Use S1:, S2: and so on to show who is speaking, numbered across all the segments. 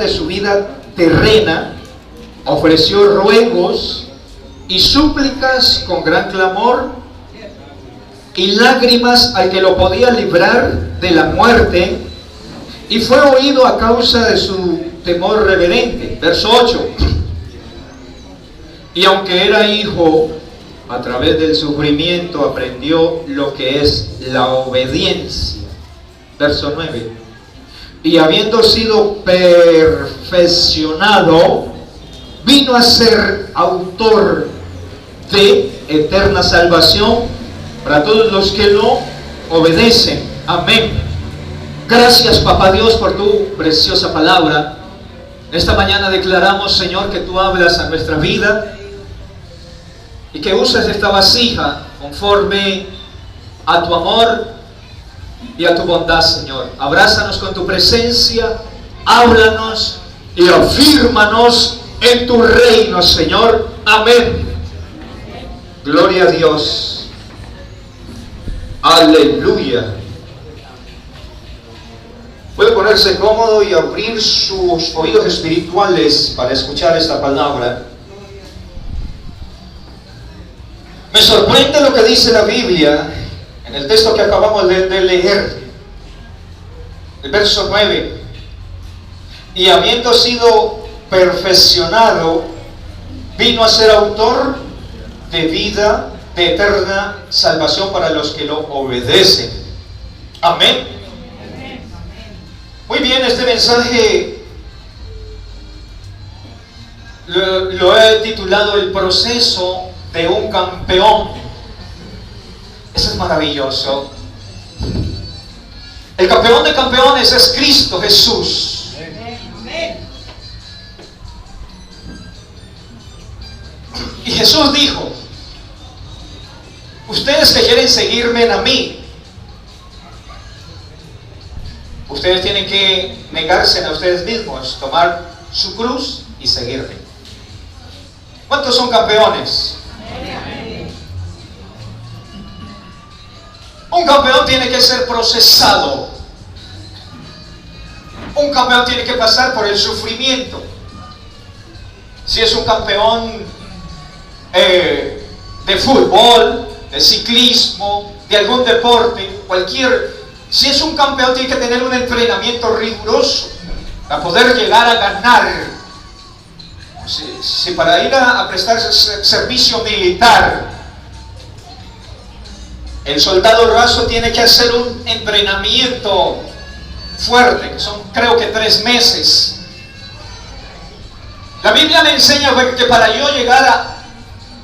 S1: de su vida terrena, ofreció ruegos y súplicas con gran clamor y lágrimas al que lo podía librar de la muerte, y fue oído a causa de su temor reverente. Verso 8. Y aunque era hijo, a través del sufrimiento aprendió lo que es la obediencia. Verso 9. Y habiendo sido perfeccionado, vino a ser autor de eterna salvación para todos los que lo obedecen. Amén. Gracias, Papá Dios, por tu preciosa palabra. En esta mañana declaramos, Señor, que tú hablas a nuestra vida y que usas esta vasija conforme a tu amor y a tu bondad, Señor. Abrázanos con tu presencia, háblanos y afírmanos en tu reino, Señor. Amén. Gloria a Dios. Aleluya. Puede ponerse cómodo y abrir sus oídos espirituales para escuchar esta palabra. Me sorprende lo que dice la Biblia en el texto que acabamos de leer, el verso 9. Y habiendo sido perfeccionado, vino a ser autor de vida, de eterna salvación para los que lo obedecen. Amén. Muy bien, este mensaje lo he titulado El proceso de un campeón. Eso es maravilloso. El campeón de campeones es Cristo Jesús. Y Jesús dijo: ustedes que quieren seguirme a mí, ustedes tienen que negarse a ustedes mismos, tomar su cruz y seguirme. ¿Cuántos son campeones? Un campeón tiene que ser procesado. Un campeón tiene que pasar por el sufrimiento. Si es un campeón de fútbol, de ciclismo, de algún deporte, si es un campeón tiene que tener un entrenamiento riguroso para poder llegar a ganar. Si para ir a prestar servicio militar, el soldado raso tiene que hacer un entrenamiento fuerte, que son creo que 3 meses. La Biblia me enseña que para yo llegar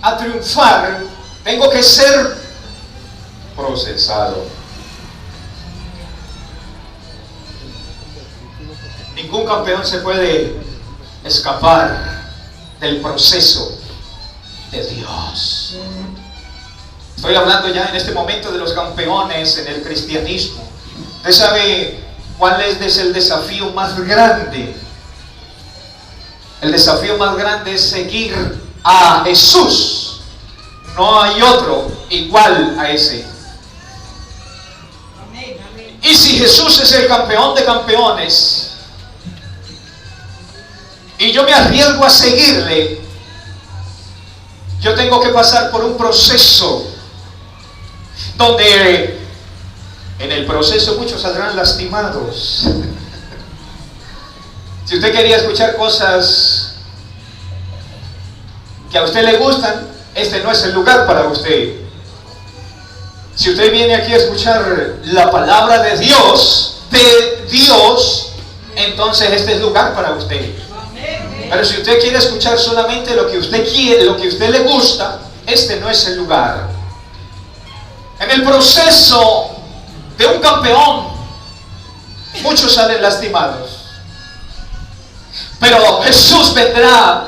S1: a triunfar, tengo que ser procesado. Ningún campeón se puede escapar del proceso de Dios. Estoy hablando ya en este momento de los campeones en el cristianismo. ¿Usted sabe cuál es el desafío más grande? El desafío más grande es seguir a Jesús. No hay otro igual a ese. Y si Jesús es el campeón de campeones y yo me arriesgo a seguirle, yo tengo que pasar por un proceso donde en el proceso muchos saldrán lastimados. Si usted quería escuchar cosas que a usted le gustan, este no es el lugar para usted. Si usted viene aquí a escuchar la palabra de Dios, entonces este es el lugar para usted. Pero si usted quiere escuchar solamente lo que usted quiere, lo que a usted le gusta, este no es el lugar. En el proceso de un campeón, muchos salen lastimados. Pero Jesús vendrá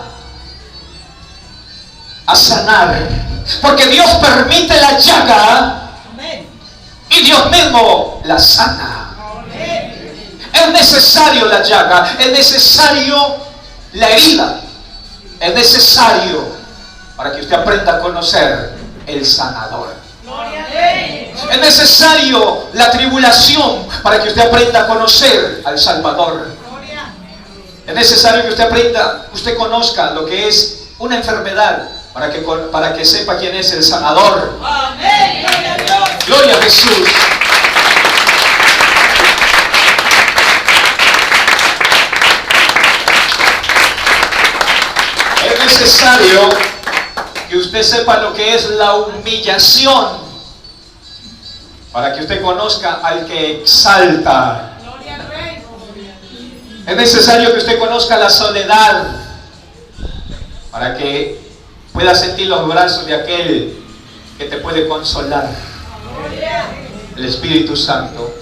S1: a sanar, porque Dios permite la llaga y Dios mismo la sana. Es necesario la llaga, es necesario la herida, es necesario para que usted aprenda a conocer el sanador. Es necesario la tribulación para que usted aprenda a conocer al Salvador. Es necesario que usted aprenda, usted conozca lo que es una enfermedad para que sepa quién es el sanador.
S2: Amén. Gloria a Dios.
S1: Gloria a Jesús. Es necesario que usted sepa lo que es la humillación para que usted conozca al que exalta.
S2: Gloria al Rey.
S1: Es necesario que usted conozca la soledad para que pueda sentir los brazos de aquel que te puede consolar, el Espíritu Santo.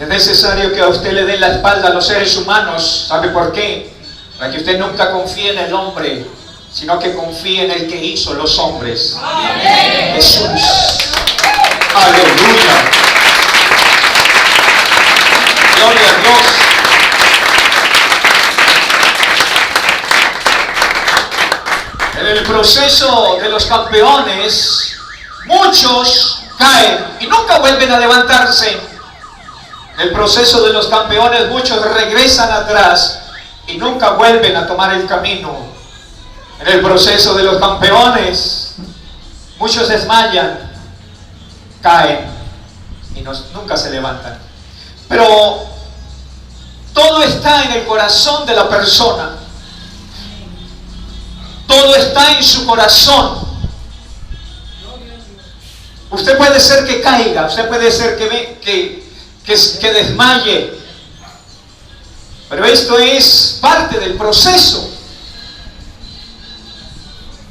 S1: Es necesario que a usted le dé la espalda a los seres humanos. ¿Sabe por qué? Para que usted nunca confíe en el hombre, sino que confíe en el que hizo los hombres.
S2: Amén.
S1: Jesús. Aleluya. Gloria a Dios. En el proceso de los campeones, muchos caen y nunca vuelven a levantarse. En el proceso de los campeones, muchos regresan atrás y nunca vuelven a tomar el camino. En el proceso de los campeones, muchos desmayan, caen y nunca se levantan. Pero todo está en el corazón de la persona. Todo está en su corazón. Usted puede ser que caiga, usted puede ser que desmaye, pero esto es parte del proceso.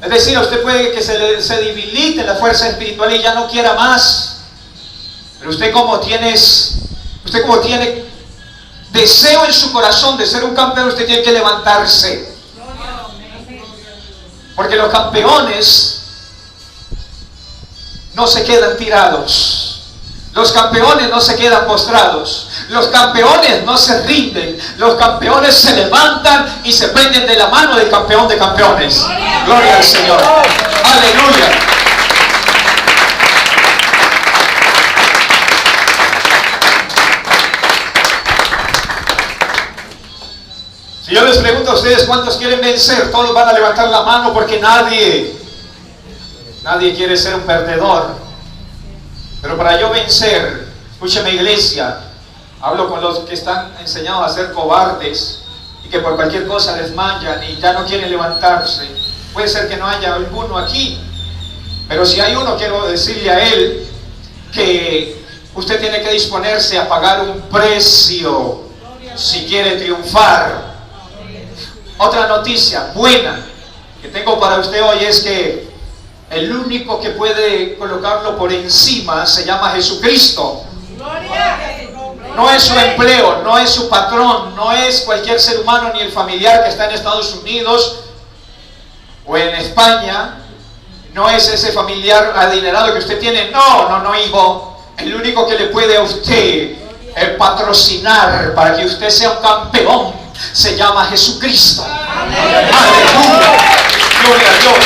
S1: Es decir, a usted puede que se debilite la fuerza espiritual y ya no quiera más, pero usted como tiene deseo en su corazón de ser un campeón, usted tiene que levantarse. Porque los campeones no se quedan tirados. Los campeones no se quedan postrados. Los campeones no se rinden. Los campeones se levantan y se prenden de la mano del campeón de campeones. Gloria al Señor. Aleluya. Si yo les pregunto a ustedes cuántos quieren vencer, todos van a levantar la mano porque nadie quiere ser un perdedor. Pero para yo vencer, escúcheme iglesia, hablo con los que están enseñados a ser cobardes y que por cualquier cosa desmayan y ya no quieren levantarse. Puede ser que no haya alguno aquí, pero si hay uno, quiero decirle a él que usted tiene que disponerse a pagar un precio si quiere triunfar. Otra noticia buena que tengo para usted hoy es que el único que puede colocarlo por encima se llama Jesucristo. No es su empleo, no es su patrón, no es cualquier ser humano ni el familiar que está en Estados Unidos o en España, no es ese familiar adinerado que usted tiene. No, hijo. El único que le puede a usted patrocinar para que usted sea un campeón se llama Jesucristo. Aleluya. Gloria a Dios.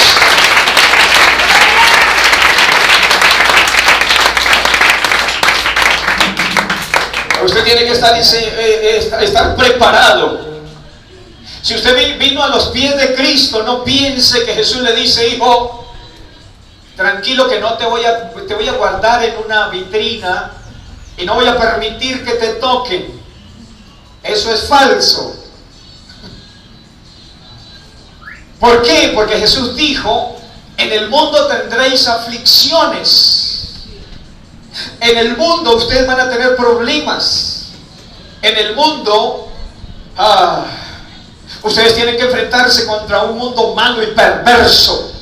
S1: Usted tiene que estar preparado. Si usted vino a los pies de Cristo, no piense que Jesús le dice: hijo, tranquilo que no te voy a guardar en una vitrina y no voy a permitir que te toquen. Eso es falso. ¿Por qué? Porque Jesús dijo: en el mundo tendréis aflicciones. En el mundo ustedes van a tener problemas. En el mundo ustedes tienen que enfrentarse contra un mundo malo y perverso.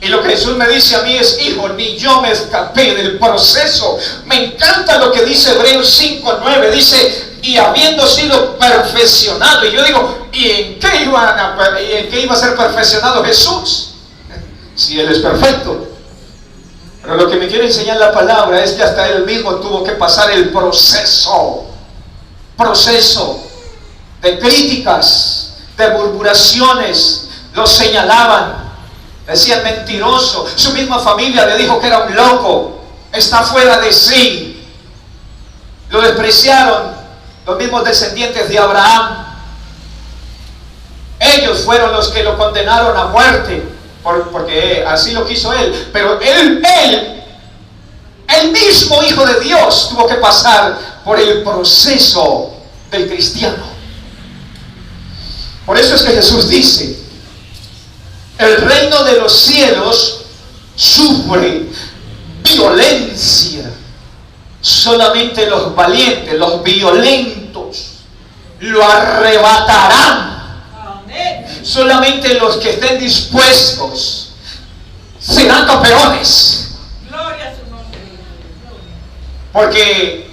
S1: Y lo que Jesús me dice a mí es: hijo, ni yo me escapé del proceso. Me encanta lo que dice Hebreos 5:9. Dice: y habiendo sido perfeccionado. Y yo digo: ¿y en qué iba a ser perfeccionado Jesús? Si Él es perfecto. Pero lo que me quiere enseñar la palabra es que hasta Él mismo tuvo que pasar el proceso de críticas, de murmuraciones. Lo señalaban, decían mentiroso. Su misma familia le dijo que era un loco, está fuera de sí. Lo despreciaron. los mismos descendientes de Abraham. Ellos fueron los que lo condenaron a muerte, porque así lo quiso él. Pero él, el mismo Hijo de Dios, tuvo que pasar por el proceso del cristiano. Por eso es que Jesús dice: el reino de los cielos sufre violencia. Solamente los valientes, los violentos, lo arrebatarán. Solamente los que estén dispuestos serán campeones.
S2: Gloria a su nombre.
S1: Porque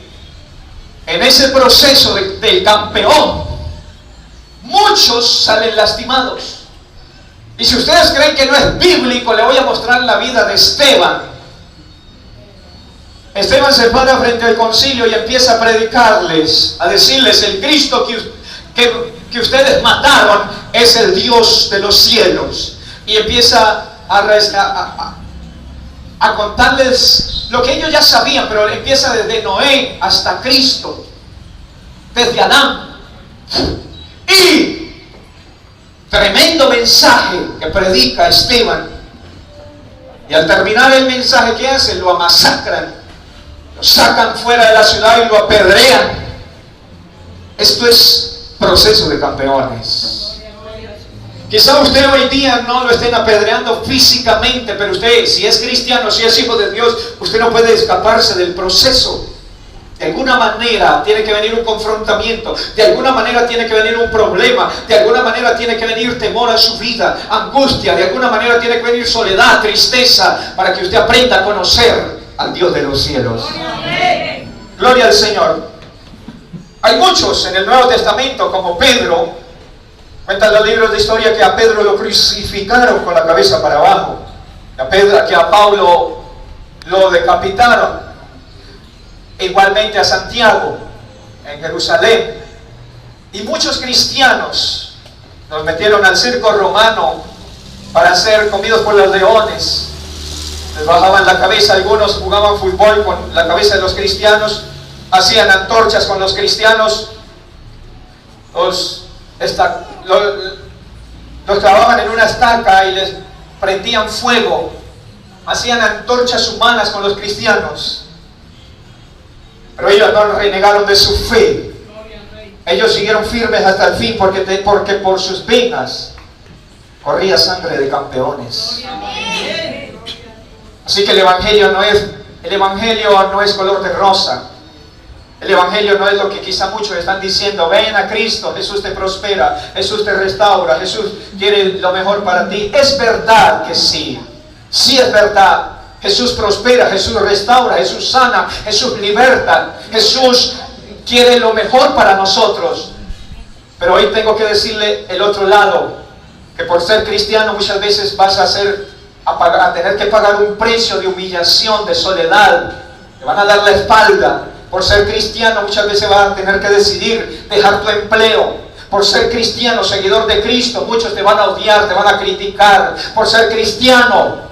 S1: en ese proceso del campeón, muchos salen lastimados. Y si ustedes creen que no es bíblico, le voy a mostrar la vida de Esteban. Esteban se para frente al concilio y empieza a predicarles, a decirles: el Cristo que ustedes mataron es el Dios de los cielos. Y empieza a contarles lo que ellos ya sabían, pero empieza desde Noé hasta Cristo, desde Adán. Y tremendo mensaje que predica Esteban. Y al terminar el mensaje, ¿qué hacen? Lo masacran, lo sacan fuera de la ciudad y lo apedrean. Esto es proceso de campeones. Quizá usted hoy día no lo estén apedreando físicamente, pero usted, si es cristiano, si es hijo de Dios, usted no puede escaparse del proceso. De alguna manera tiene que venir un confrontamiento, de alguna manera tiene que venir un problema, de alguna manera tiene que venir temor a su vida, angustia, de alguna manera tiene que venir soledad, tristeza, para que usted aprenda a conocer al Dios de los cielos. Gloria al Señor. Hay muchos en el Nuevo Testamento, como Pedro. Cuentan los libros de historia que a Pedro lo crucificaron con la cabeza para abajo, que a Pablo lo decapitaron. Igualmente a Santiago en Jerusalén. Y muchos cristianos los metieron al circo romano para ser comidos por los leones. Les bajaban la cabeza, algunos jugaban fútbol con la cabeza de los cristianos, hacían antorchas con los cristianos, los clavaban en una estaca y les prendían fuego, hacían antorchas humanas con los cristianos. Pero ellos no renegaron de su fe. Ellos siguieron firmes hasta el fin, porque por sus venas corría sangre de campeones. Así que el Evangelio no es color de rosa. El Evangelio no es lo que quizá muchos están diciendo: ven a Cristo, Jesús te prospera, Jesús te restaura, Jesús quiere lo mejor para ti. Es verdad que sí, sí es verdad. Jesús prospera, Jesús restaura, Jesús sana, Jesús liberta, Jesús quiere lo mejor para nosotros. Pero hoy tengo que decirle el otro lado, que por ser cristiano muchas veces vas a tener que pagar un precio de humillación, de soledad. Te van a dar la espalda. Por ser cristiano muchas veces vas a tener que decidir dejar tu empleo. Por ser cristiano, seguidor de Cristo, muchos te van a odiar, te van a criticar. Por ser cristiano,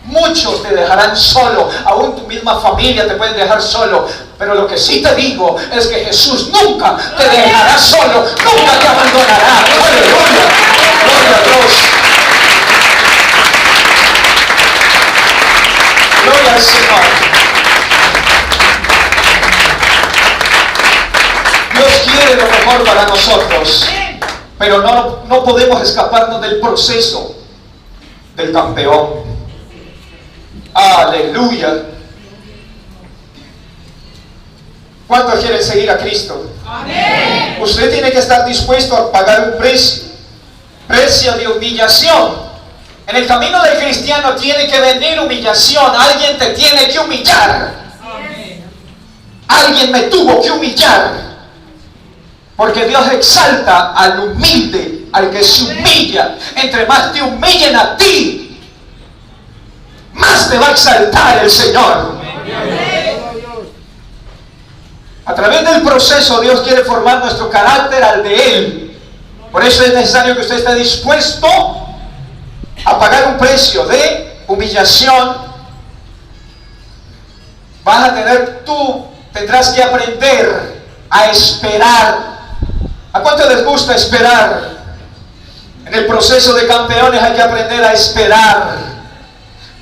S1: muchos te dejarán solo, aún tu misma familia te pueden dejar solo. Pero lo que sí te digo es que Jesús nunca te dejará solo, nunca te abandonará. ¡Aleluya! ¡Gloria a Dios! ¡Gloria al Señor! Dios quiere lo mejor para nosotros, pero no podemos escaparnos del proceso del campeón. Aleluya. ¿Cuántos quieren seguir a Cristo?
S2: Amén.
S1: Usted tiene que estar dispuesto a pagar un precio de humillación. En el camino del cristiano tiene que venir humillación. Alguien te tiene que humillar.
S2: Amén.
S1: Alguien me tuvo que humillar. Porque Dios exalta al humilde, al que se humilla. Entre más te humillen a ti, más te va a exaltar el Señor. A través del proceso Dios quiere formar nuestro carácter al de Él. Por eso es necesario que usted esté dispuesto a pagar un precio de humillación. Tendrás que aprender a esperar. ¿A cuánto les gusta esperar? En el proceso de campeones hay que aprender a esperar.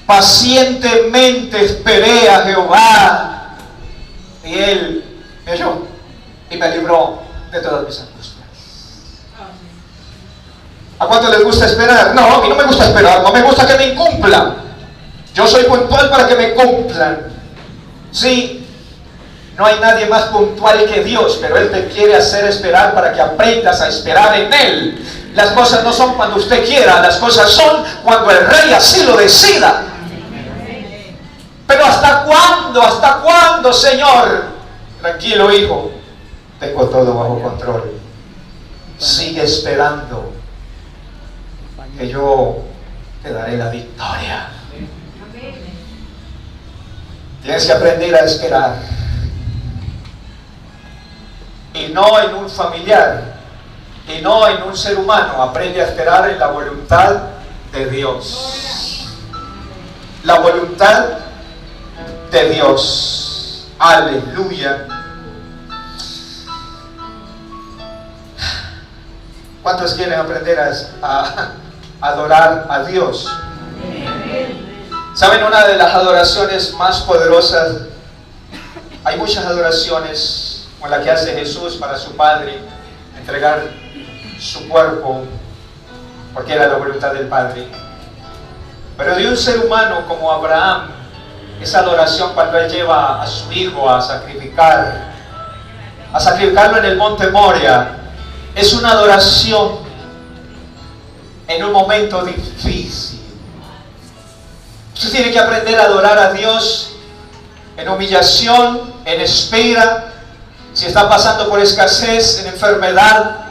S1: Pacientemente esperé a Jehová y Él me oyó y me libró de todas mis angustias. ¿A cuánto les gusta esperar? No, a mí no me gusta esperar, no me gusta que me incumplan. Yo soy puntual para que me cumplan. Sí, no hay nadie más puntual que Dios, pero Él te quiere hacer esperar para que aprendas a esperar en Él. Las cosas no son cuando usted quiera, las cosas son cuando el Rey así lo decida. Pero ¿hasta cuándo? ¿Hasta cuándo, Señor? Tranquilo, hijo, tengo todo bajo control. Sigue esperando, que yo te daré la victoria. Tienes que aprender a esperar. Y no en un familiar, y no en un ser humano. Aprende a esperar en la voluntad de Dios. La voluntad de Dios. Aleluya. ¿Cuántos quieren aprender a adorar a Dios? ¿Saben una de las adoraciones más poderosas? Hay muchas adoraciones como la que hace Jesús para su Padre, entregar su cuerpo porque era la voluntad del Padre. Pero de un ser humano como Abraham, esa adoración cuando él lleva a su hijo a sacrificarlo en el monte Moria, es una adoración en un momento difícil. Usted tiene que aprender a adorar a Dios en humillación, en espera, si está pasando por escasez, en enfermedad.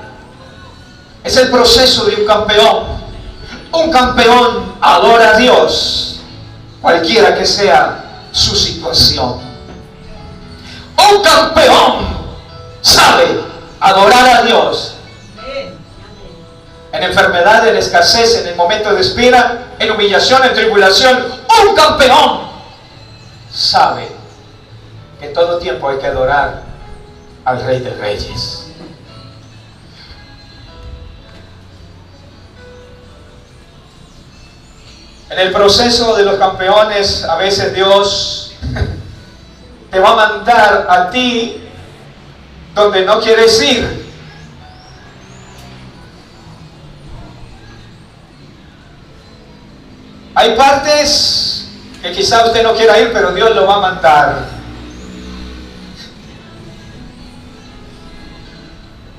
S1: Es el proceso de un campeón. Un campeón adora a Dios, cualquiera que sea su situación. Un campeón sabe adorar a Dios en enfermedad, en escasez, en el momento de espera, en humillación, en tribulación. Un campeón sabe que en todo tiempo hay que adorar al Rey de Reyes. En el proceso de los campeones, a veces Dios te va a mandar a ti donde no quieres ir. Hay partes que quizá usted no quiera ir, pero Dios lo va a mandar.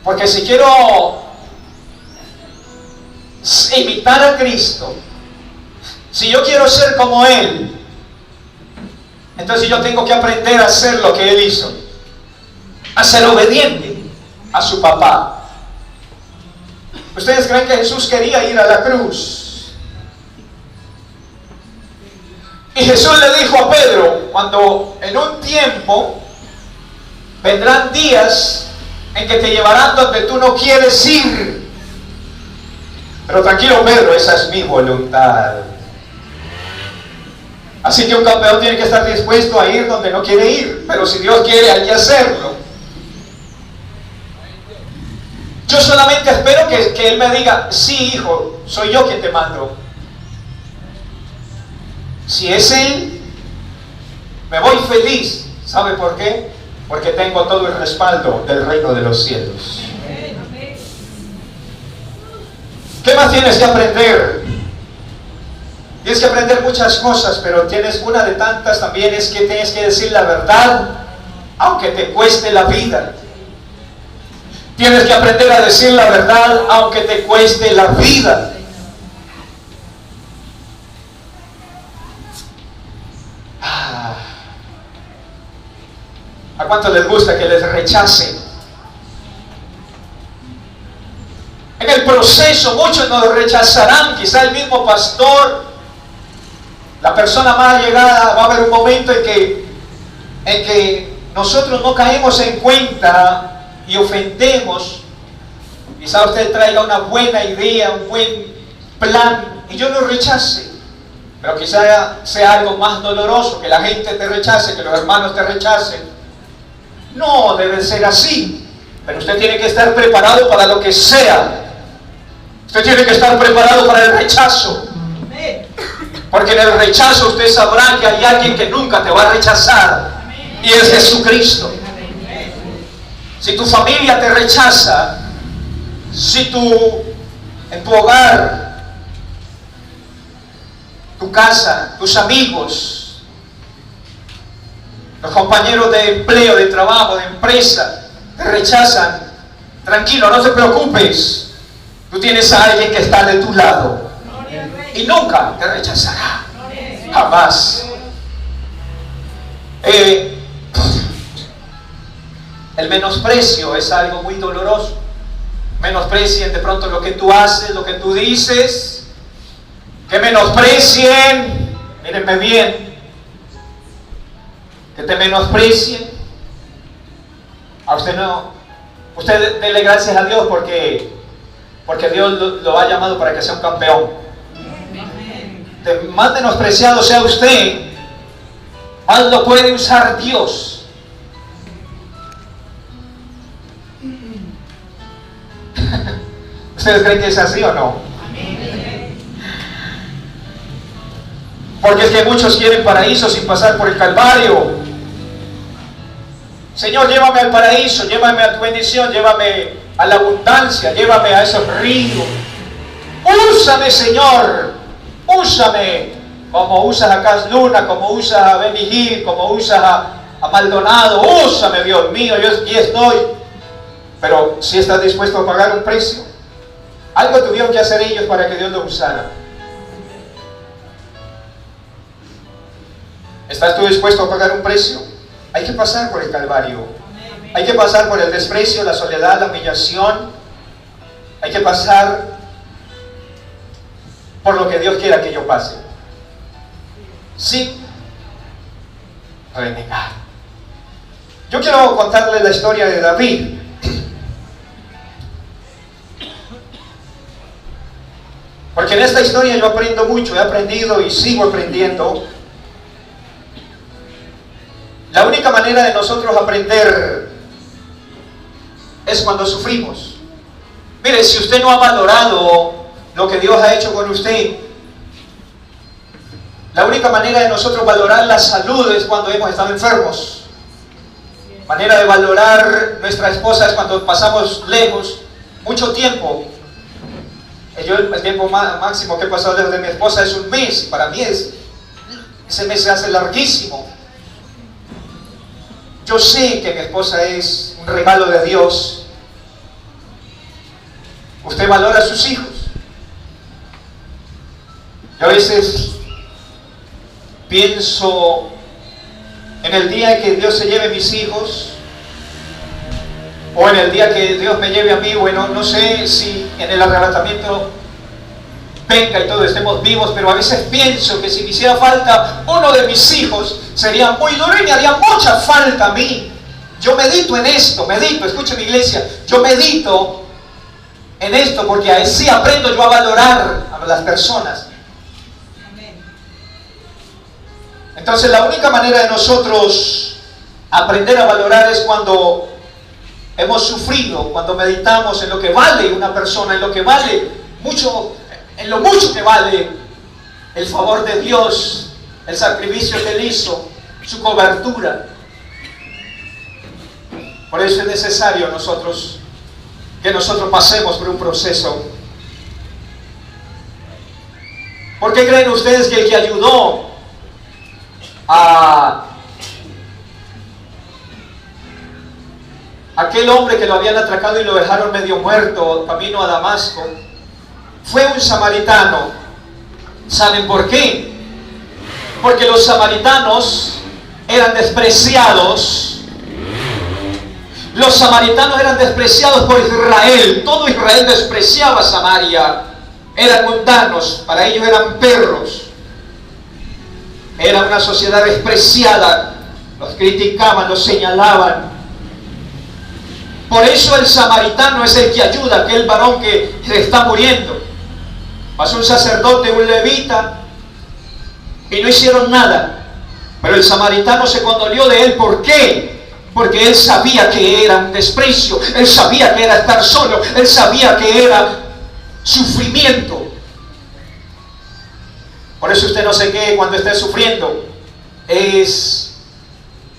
S1: Porque si quiero imitar a Cristo, si yo quiero ser como Él, entonces yo tengo que aprender a hacer lo que Él hizo, a ser obediente a su papá. ¿Ustedes creen que Jesús quería ir a la cruz? Y Jesús le dijo a Pedro, cuando en un tiempo vendrán días en que te llevarán donde tú no quieres ir. Pero tranquilo, Pedro, esa es mi voluntad. Así que un campeón tiene que estar dispuesto a ir donde no quiere ir. Pero si Dios quiere, hay que hacerlo. Yo solamente espero que Él me diga, sí, hijo, soy yo quien te mando. Si es Él, me voy feliz. ¿Sabe por qué? Porque tengo todo el respaldo del reino de los cielos. ¿Qué más tienes que aprender? Tienes que aprender muchas cosas, pero tienes una de tantas también, es que tienes que decir la verdad, aunque te cueste la vida. Tienes que aprender a decir la verdad, aunque te cueste la vida. ¿A cuántos les gusta que les rechacen? En el proceso muchos nos rechazarán, quizá el mismo pastor, la persona más allegada. Va a haber un momento en que nosotros no caemos en cuenta y ofendemos. Quizá usted traiga una buena idea, un buen plan, y yo lo rechace. Pero quizá sea algo más doloroso, que la gente te rechace, que los hermanos te rechacen. No debe ser así. Pero usted tiene que estar preparado para lo que sea. Usted tiene que estar preparado para el rechazo. Porque en el rechazo usted sabrá que hay alguien que nunca te va a rechazar. Y es Jesucristo. Si tu familia te rechaza, si en tu hogar, tu casa, tus amigos, los compañeros de empleo, de trabajo, de empresa, te rechazan, tranquilo, no te preocupes. Tú tienes a alguien que está de tu lado y nunca te rechazará. Jamás. El menosprecio es algo muy doloroso. Menosprecien de pronto lo que tú haces, lo que tú dices. Que menosprecien, mírenme bien, que te menosprecien. A usted no, usted dele gracias a Dios porque Dios lo ha llamado para que sea un campeón. De más menospreciado sea usted, más lo puede usar Dios. ¿Ustedes creen que es así o no? Porque es que muchos quieren paraíso sin pasar por el Calvario. Señor, llévame al paraíso, llévame a tu bendición, llévame a la abundancia, llévame a esos ríos. Úsame, Señor, úsame como usas a Cas Luna, como usas a Benny Hill, como usas a Maldonado. Úsame, Dios mío, yo aquí estoy. Pero si estás dispuesto a pagar un precio, algo tuvieron que hacer ellos para que Dios lo usara. ¿Estás tú dispuesto a pagar un precio? Hay que pasar por el Calvario. Hay que pasar por el desprecio, la soledad, la humillación. Hay que pasar por lo que Dios quiera que yo pase. Sin renegar. Yo quiero contarles la historia de David. Porque en esta historia yo aprendo mucho, he aprendido y sigo aprendiendo. La única manera de nosotros aprender es cuando sufrimos. Mire, si usted no ha valorado lo que Dios ha hecho con usted, la única manera de nosotros valorar la salud es cuando hemos estado enfermos. Manera de valorar nuestra esposa es cuando pasamos lejos, mucho tiempo. Yo el tiempo máximo que he pasado lejos de mi esposa es un mes. Para mí ese mes se hace larguísimo. Yo sé que mi esposa es un regalo de Dios. Usted valora a sus hijos. Yo a veces pienso en el día que Dios se lleve mis hijos, o en el día que Dios me lleve a mí. Bueno, no sé si en el arrebatamiento venga y todos estemos vivos, pero a veces pienso que si me hiciera falta uno de mis hijos, sería muy duro y me haría mucha falta a mí. Yo medito en esto, escuche mi iglesia, yo medito en esto porque así aprendo yo a valorar a las personas. Entonces la única manera de nosotros aprender a valorar es cuando hemos sufrido, cuando meditamos en lo que vale una persona, en lo que vale mucho, en lo mucho que vale el favor de Dios, el sacrificio que Él hizo, su cobertura. Por eso es necesario que nosotros pasemos por un proceso. ¿Por qué creen ustedes que el que ayudó a aquel hombre que lo habían atracado y lo dejaron medio muerto camino a Damasco fue un samaritano? ¿Saben por qué? Porque los samaritanos eran despreciados. Los samaritanos eran despreciados por Israel. Todo Israel despreciaba a Samaria. Eran mundanos, para ellos eran perros. Era una sociedad despreciada. Los criticaban, los señalaban. Por eso el samaritano es el que ayuda a aquel varón que se está muriendo. Pasó un sacerdote, un levita, y no hicieron nada. Pero el samaritano se condolió de él. ¿Por qué? Porque él sabía que era un desprecio, él sabía que era estar solo, él sabía que era sufrimiento. Por eso usted no se quede cuando esté sufriendo. Es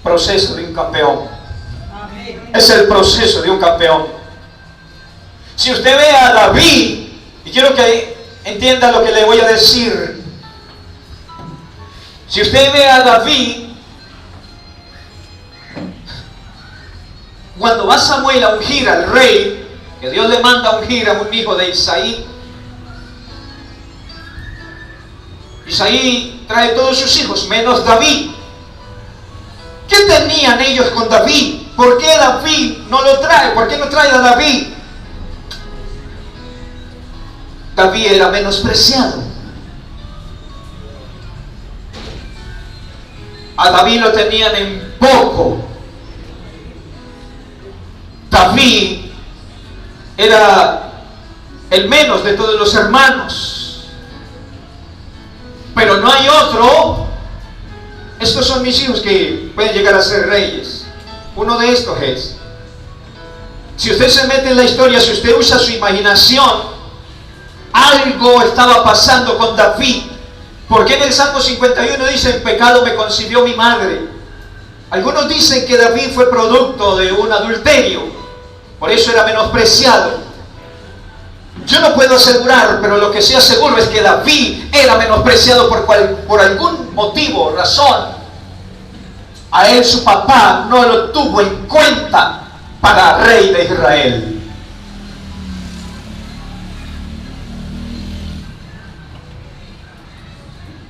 S1: proceso de un campeón. Es el proceso de un campeón. Si usted ve a David, y quiero que entienda lo que le voy a decir. Si usted ve a David, cuando va Samuel a ungir al rey, que Dios le manda a ungir a un hijo de Isaí, Isaí trae todos sus hijos, menos David. ¿Qué tenían ellos con David? ¿Por qué David no lo trae? ¿Por qué no trae a David? David era menospreciado. A David lo tenían en poco. David era el menos de todos los hermanos. Pero no hay otro. Estos son mis hijos que pueden llegar a ser reyes. Uno de estos es. Si usted se mete en la historia, si usted usa su imaginación, algo estaba pasando con David. Porque en el Salmo 51 dice: en pecado me concibió mi madre. Algunos dicen que David fue producto de un adulterio, por eso era menospreciado. Yo no puedo asegurar, pero lo que sí aseguro es que David era menospreciado por algún motivo, razón. A él su papá no lo tuvo en cuenta para rey de Israel.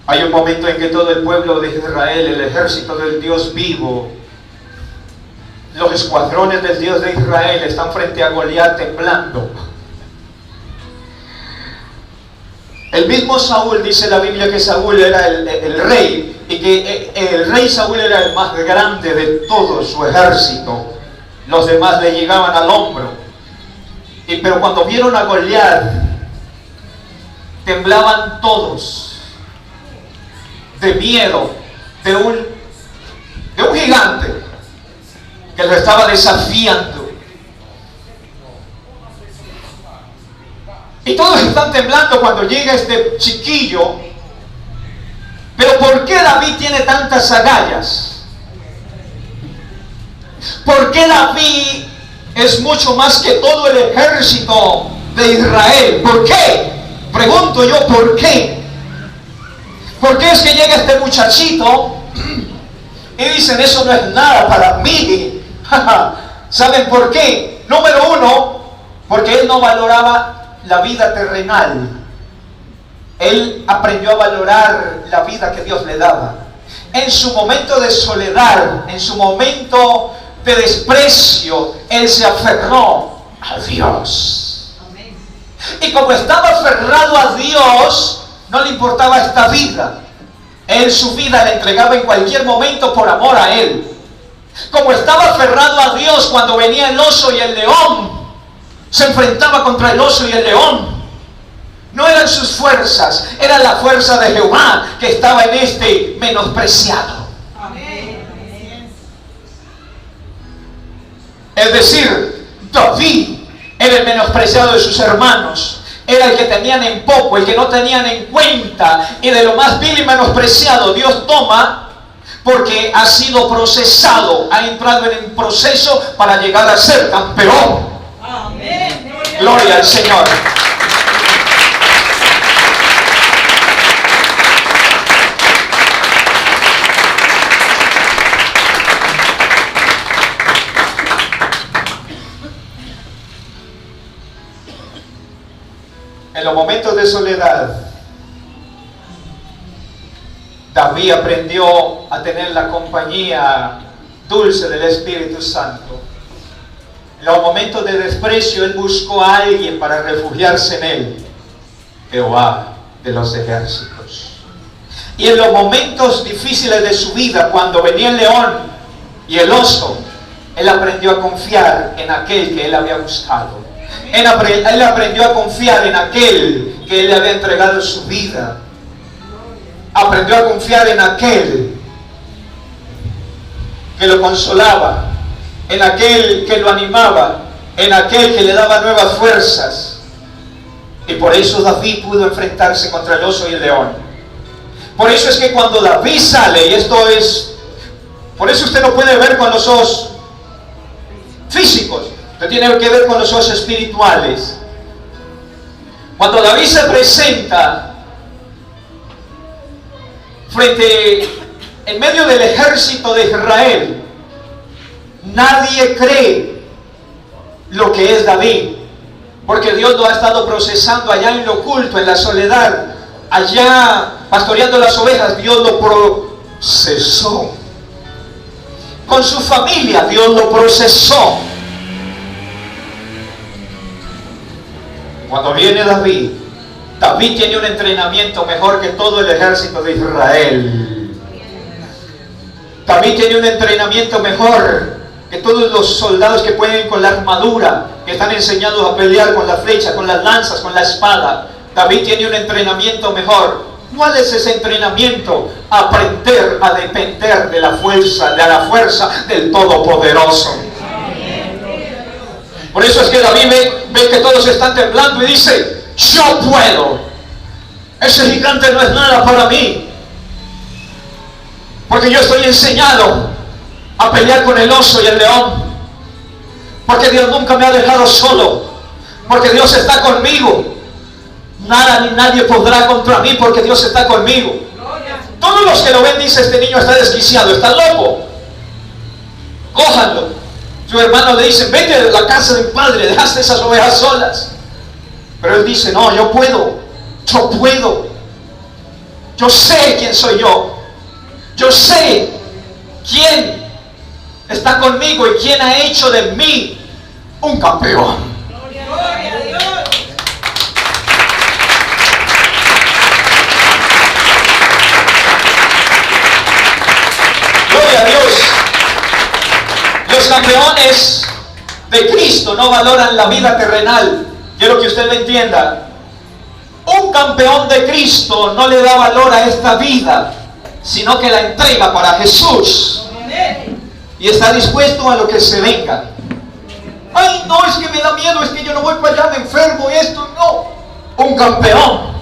S1: Hay un momento en que todo el pueblo de Israel, el ejército del Dios vivo, los escuadrones del Dios de Israel están frente a Goliat temblando. El mismo Saúl, dice la Biblia que Saúl era el rey, y que el rey Saúl era el más grande de todo su ejército. Los demás le llegaban al hombro. Pero cuando vieron a Goliat, temblaban todos de miedo de un gigante que lo estaba desafiando. Y todos están temblando cuando llega este chiquillo. Pero ¿por qué David tiene tantas agallas? ¿Por qué David es mucho más que todo el ejército de Israel? ¿Por qué? Pregunto yo, ¿por qué? ¿Por qué es que llega este muchachito y dicen: eso no es nada para mí? ¿Saben por qué? Número uno, porque él no valoraba la vida terrenal. Él aprendió a valorar la vida que Dios le daba. En su momento de soledad, en su momento de desprecio, él se aferró a Dios. Y como estaba aferrado a Dios, no le importaba esta vida. Él su vida la entregaba en cualquier momento por amor a Él. Como estaba aferrado a Dios, cuando venía el oso y el león, se enfrentaba contra el oso y el león. No eran sus fuerzas, era la fuerza de Jehová que estaba en este menospreciado. Amén. Es decir, David era el menospreciado de sus hermanos. Era el que tenían en poco, el que no tenían en cuenta. Y de lo más vil y menospreciado, Dios toma, porque ha sido procesado, ha entrado en un proceso para llegar a ser campeón. Amén. Gloria al Señor. En los momentos de soledad, David aprendió a tener la compañía dulce del Espíritu Santo. En los momentos de desprecio, él buscó a alguien para refugiarse en él: Jehová de los ejércitos. Y en los momentos difíciles de su vida, cuando venía el león y el oso, él aprendió a confiar en aquel que él había buscado. Él aprendió a confiar en aquel que él le había entregado su vida. Aprendió a confiar en aquel que lo consolaba. en aquel que lo animaba, en aquel que le daba nuevas fuerzas. Y por eso David pudo enfrentarse contra el oso y el león. Por eso es que cuando David sale, y esto es, por eso usted no puede ver con los ojos físicos, usted tiene que ver con los ojos espirituales. Cuando David se presenta en medio del ejército de Israel, nadie cree lo que es David, porque Dios lo ha estado procesando allá en lo oculto, en la soledad, allá pastoreando las ovejas. Dios lo procesó. Con su familia Dios lo procesó. Cuando viene David, David tiene un entrenamiento mejor que todo el ejército de Israel. David tiene un entrenamiento mejor que todos los soldados que pueden con la armadura, que están enseñados a pelear con la flecha, con las lanzas, con la espada. David tiene un entrenamiento mejor. ¿Cuál es ese entrenamiento? Aprender a depender de la fuerza del Todopoderoso. Por eso es que David ve que todos están temblando y dice: yo puedo. Ese gigante no es nada para mí, porque yo estoy enseñado a pelear con el oso y el león, porque Dios nunca me ha dejado solo, porque Dios está conmigo. Nada ni nadie podrá contra mí, porque Dios está conmigo. Todos los que lo ven dicen: este niño está desquiciado, está loco, cójanlo. Su hermano le dice: vete de la casa del padre, dejaste esas ovejas solas. Pero él dice: no, yo puedo, yo puedo. Yo sé quién soy yo. Yo sé quién está conmigo y quién ha hecho de mí un campeón.
S2: Gloria a Dios.
S1: Gloria a Dios. Los campeones de Cristo no valoran la vida terrenal. Quiero que usted lo entienda. Un campeón de Cristo no le da valor a esta vida, sino que la entrega para Jesús. Y está dispuesto a lo que se venga. Ay, no, es que me da miedo, es que yo no voy para allá, me enfermo, esto, no. Un campeón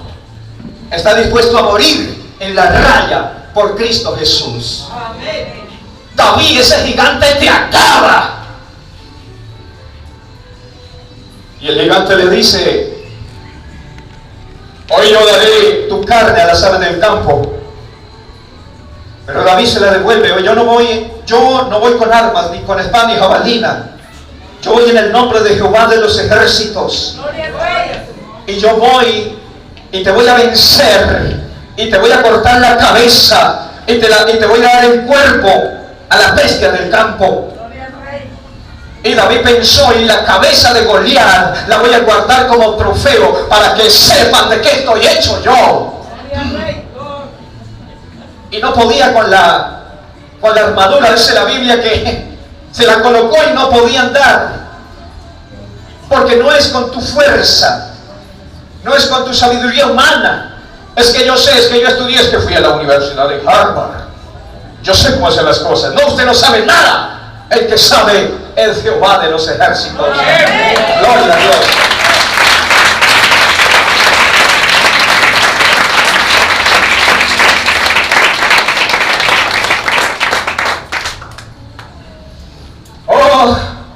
S1: está dispuesto a morir en la raya por Cristo Jesús.
S2: Amén.
S1: David, ese gigante te acaba. Y el gigante le dice: hoy yo daré tu carne a las aves del campo. Pero David se la devuelve: yo no voy con armas, ni con espada, ni jabalina. Yo voy en el nombre de Jehová de los ejércitos. Y yo voy y te voy a vencer, y te voy a cortar la cabeza, y te voy a dar el cuerpo a las bestias del campo. Y David pensó: y la cabeza de Goliat la voy a guardar como trofeo, para que sepan de qué estoy hecho yo. Y no podía con la armadura. Dice la Biblia que se la colocó y no podía andar, porque no es con tu fuerza, no es con tu sabiduría humana. Es que yo sé, es que yo estudié, es que fui a la Universidad de Harvard, yo sé cómo hacer las cosas. No, usted no sabe nada. El que sabe es Jehová de los ejércitos. Gloria a Dios.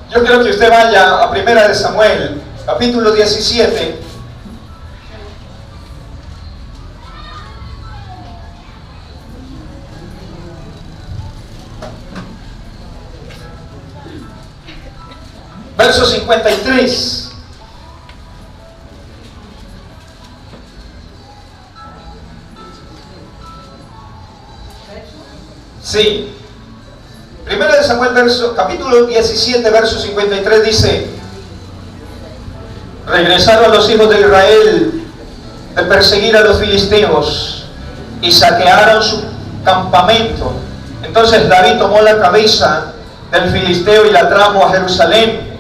S1: Yo quiero que usted vaya a 1 Samuel, capítulo 17. Verso 53. Sí. 1 Samuel, capítulo 17, verso 53 dice: regresaron los hijos de Israel de perseguir a los filisteos y saquearon su campamento. Entonces David tomó la cabeza del filisteo y la trajo a Jerusalén,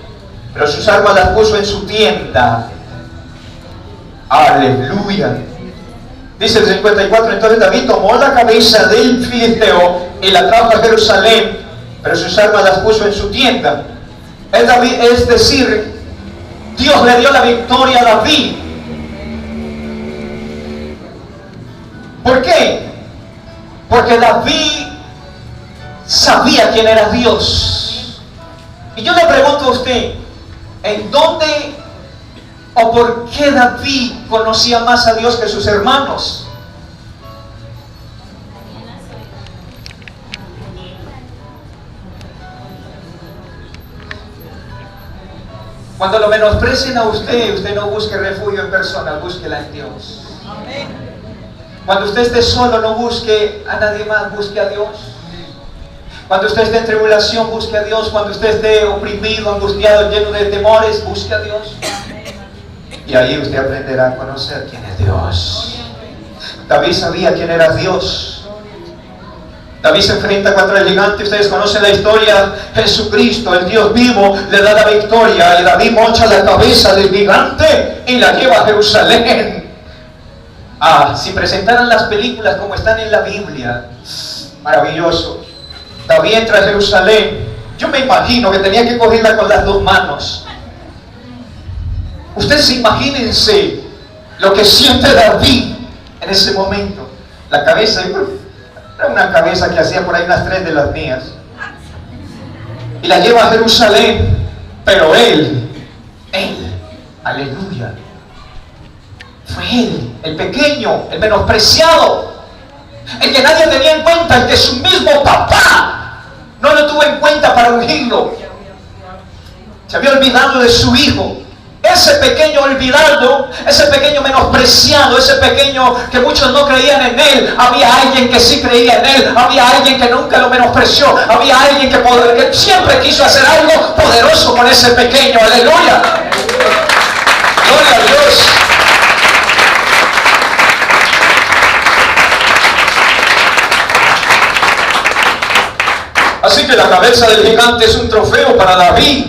S1: pero sus armas las puso en su tienda. Aleluya. Dice el 54: entonces David tomó la cabeza del filisteo y la trajo a Jerusalén, pero sus armas las puso en su tienda. Es decir, Dios le dio la victoria a David. ¿Por qué? Porque David sabía quién era Dios. Y yo le pregunto a usted, ¿en dónde o por qué David conocía más a Dios que sus hermanos? Cuando lo menosprecien a usted no busque refugio en personas, búsquela en Dios. Cuando usted esté solo, no busque a nadie más, busque a Dios. Cuando usted esté en tribulación, busque a Dios. Cuando usted esté oprimido, angustiado, lleno de temores, busque a Dios. Y ahí usted aprenderá a conocer quién es Dios. David sabía quién era Dios. David se enfrenta contra el gigante. Ustedes conocen la historia. Jesucristo, el Dios vivo, le da la victoria. Y David mocha la cabeza del gigante y la lleva a Jerusalén. Si presentaran las películas como están en la Biblia, maravilloso. David entra a Jerusalén. Yo me imagino que tenía que cogerla con las dos manos. Ustedes imagínense lo que siente David en ese momento. La cabeza, era una cabeza que hacía por ahí unas 3 de las mías. Y la lleva a Jerusalén. Pero él, aleluya, fue él, el pequeño, el menospreciado, el que nadie tenía en cuenta, el que su mismo papá no lo tuvo en cuenta para ungirlo. Se había olvidado de su hijo. Ese pequeño olvidado, ese pequeño menospreciado, ese pequeño que muchos no creían en él, había alguien que sí creía en él, había alguien que nunca lo menospreció, había alguien que siempre quiso hacer algo poderoso con ese pequeño. Aleluya, gloria a Dios. Así que la cabeza del gigante es un trofeo para David.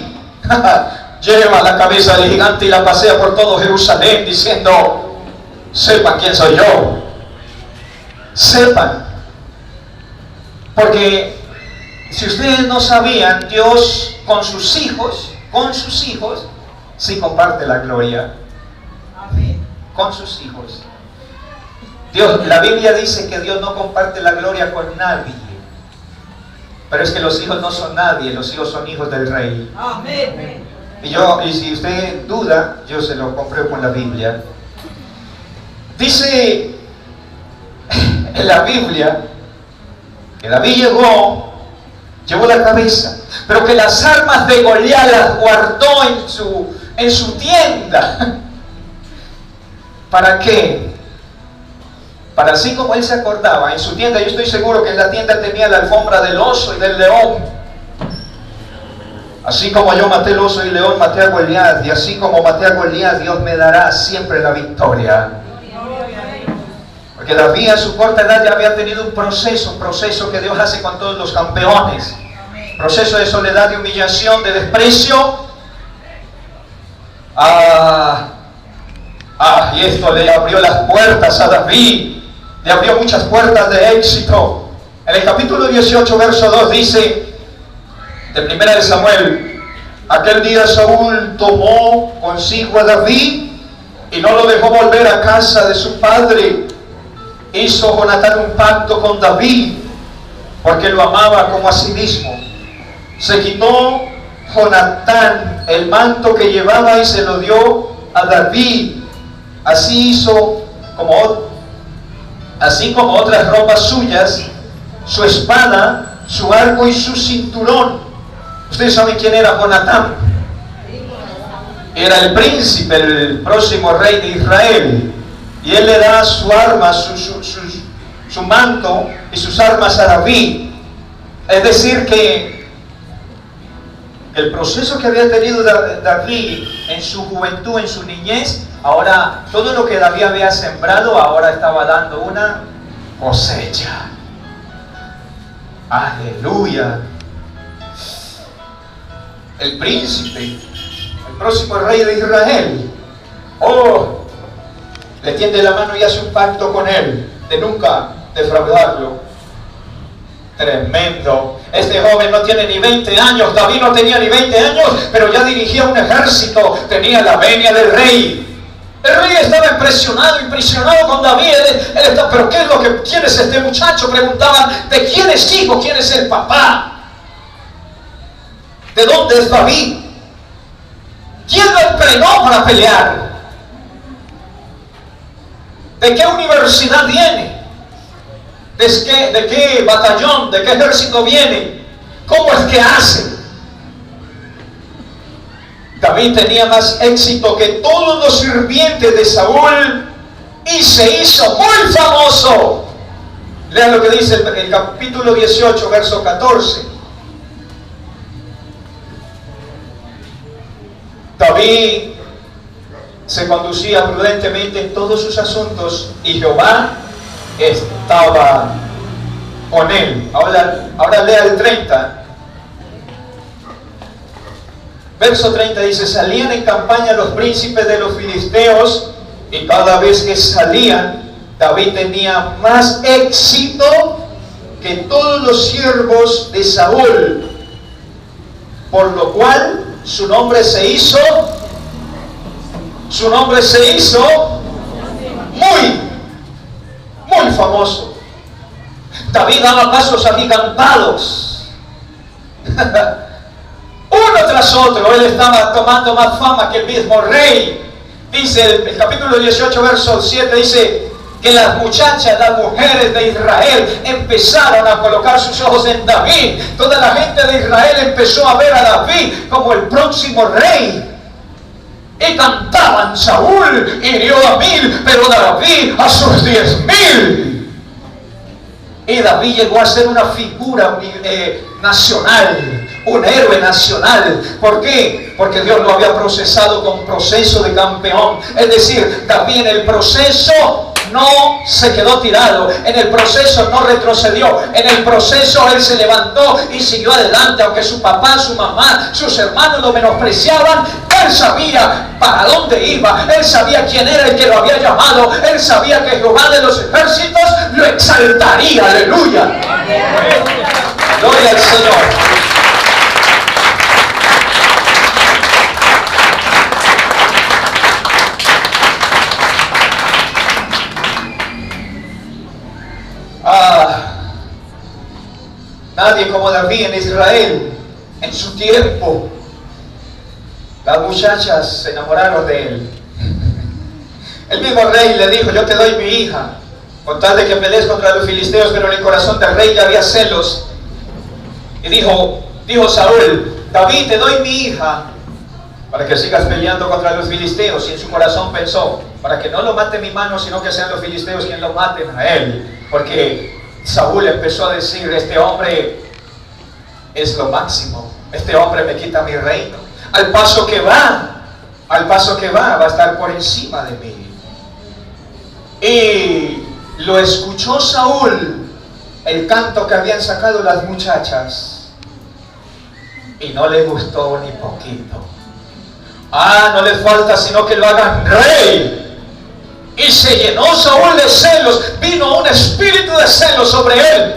S1: Lleva la cabeza del gigante y la pasea por todo Jerusalén diciendo: sepan quién soy yo. Sepan. Porque si ustedes no sabían, Dios con sus hijos, sí comparte la gloria. Con sus hijos. La Biblia dice que Dios no comparte la gloria con nadie. Pero es que los hijos no son nadie, los hijos son hijos del Rey. Amén. Y si usted duda, yo se lo compruebo con la Biblia. Dice en la Biblia que David llevó la cabeza, pero que las armas de Goliat las guardó en su tienda. ¿Para qué? Para así como él se acordaba, en su tienda, yo estoy seguro que en la tienda tenía la alfombra del oso y del león. Así como yo maté el oso y el león, maté a Goliat. Y así como maté a Goliat, Dios me dará siempre la victoria. Porque David a su corta edad ya había tenido un proceso que Dios hace con todos los campeones. Proceso de soledad, de humillación, de desprecio. Y esto le abrió las puertas a David. Le abrió muchas puertas de éxito. En el capítulo 18, verso 2 dice, de 1 de Samuel: aquel día Saúl tomó consigo a David y no lo dejó volver a casa de su padre. Hizo Jonatán un pacto con David porque lo amaba como a sí mismo. Se quitó Jonatán el manto que llevaba y se lo dio a David. Así hizo así como otras ropas suyas, su espada, su arco y su cinturón. Ustedes saben quién era Jonatán. Era el príncipe, el próximo rey de Israel. Y él le da su arma, su manto y sus armas a David. Es decir que el proceso que había tenido David en su juventud, en su niñez, ahora todo lo que David había sembrado, ahora estaba dando una cosecha. Aleluya. El príncipe, el próximo rey de Israel, le tiende la mano y hace un pacto con él de nunca defraudarlo. Tremendo. Este joven no tiene ni 20 años, David no tenía ni 20 años, pero ya dirigía un ejército, tenía la venia del rey. El rey estaba impresionado con David. Él está, pero ¿qué es lo que, quién es este muchacho? Preguntaban, ¿de quién es hijo? ¿Quién es el papá? ¿De dónde es David? ¿Quién lo entrenó para pelear? ¿De qué universidad viene? ¿De qué batallón? ¿De qué ejército viene? ¿Cómo es que hace? David tenía más éxito que todos los sirvientes de Saúl y se hizo muy famoso. Lean lo que dice el capítulo 18, verso 14. David se conducía prudentemente en todos sus asuntos y Jehová estaba con él. Ahora lea el 30. Verso 30 dice, salían en campaña los príncipes de los filisteos y cada vez que salían, David tenía más éxito que todos los siervos de Saúl, por lo cual su nombre se hizo muy famoso. David daba pasos agigantados. Uno tras otro, él estaba tomando más fama que el mismo rey. Dice el capítulo 18, verso 7, dice que las muchachas, las mujeres de Israel empezaron a colocar sus ojos en David. Toda la gente de Israel empezó a ver a David como el próximo rey. Y cantaban, Saúl hirió a 1000, pero David a sus 10,000. Y David llegó a ser una figura nacional, un héroe nacional. ¿Por qué? Porque Dios lo había procesado con proceso de campeón. Es decir, David en el proceso no se quedó tirado, en el proceso no retrocedió, en el proceso él se levantó y siguió adelante. Aunque su papá, su mamá, sus hermanos lo menospreciaban, él sabía para dónde iba, él sabía quién era el que lo había llamado, él sabía que Jehová de los ejércitos lo exaltaría. Aleluya, gloria al Señor. Nadie como David en Israel. En su tiempo las muchachas se enamoraron de él. El mismo rey le dijo, yo te doy mi hija con tal de que pelees contra los filisteos, pero en el corazón del rey ya había celos. Y dijo Saúl, David, te doy mi hija para que sigas peleando contra los filisteos. Y en su corazón pensó, para que no lo mate mi mano, sino que sean los filisteos quienes lo maten a él. Porque Saúl empezó a decir, este hombre es lo máximo, este hombre me quita mi reino. Al paso que va a estar por encima de mí. Y lo escuchó Saúl, el canto que habían sacado las muchachas, y no le gustó ni poquito. No le falta sino que lo hagan rey. Y se llenó Saúl de celos, vino un espíritu de celos sobre él.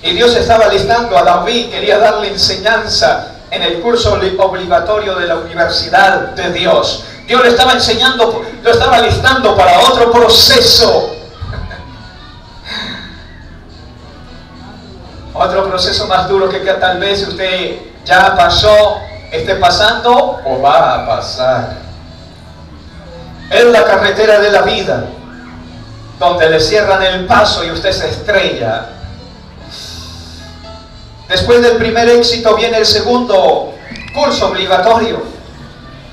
S1: Y Dios estaba listando a David, quería darle enseñanza en el curso obligatorio de la universidad de Dios. Dios le estaba enseñando, lo estaba listando para otro proceso. Otro proceso más duro que tal vez usted ya pasó, esté pasando o va a pasar. Es la carretera de la vida, donde le cierran el paso y usted se estrella. Después del primer éxito viene el segundo curso obligatorio.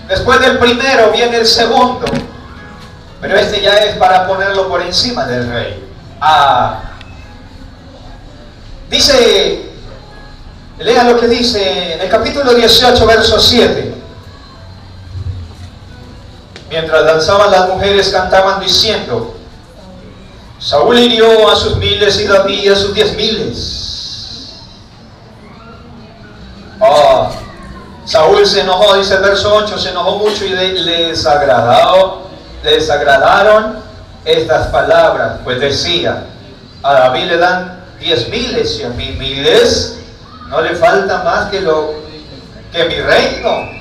S1: Después del primero viene el segundo. Pero este ya es para ponerlo por encima del rey. Dice, lea lo que dice en el capítulo 18, verso 7. Mientras danzaban las mujeres cantaban diciendo, Saúl hirió a sus 1000 y David a sus 10,000. Saúl se enojó, dice el verso 8, se enojó mucho y le desagradaron estas palabras, pues decía, a David le dan 10,000 y a mí miles, no le falta más que mi reino.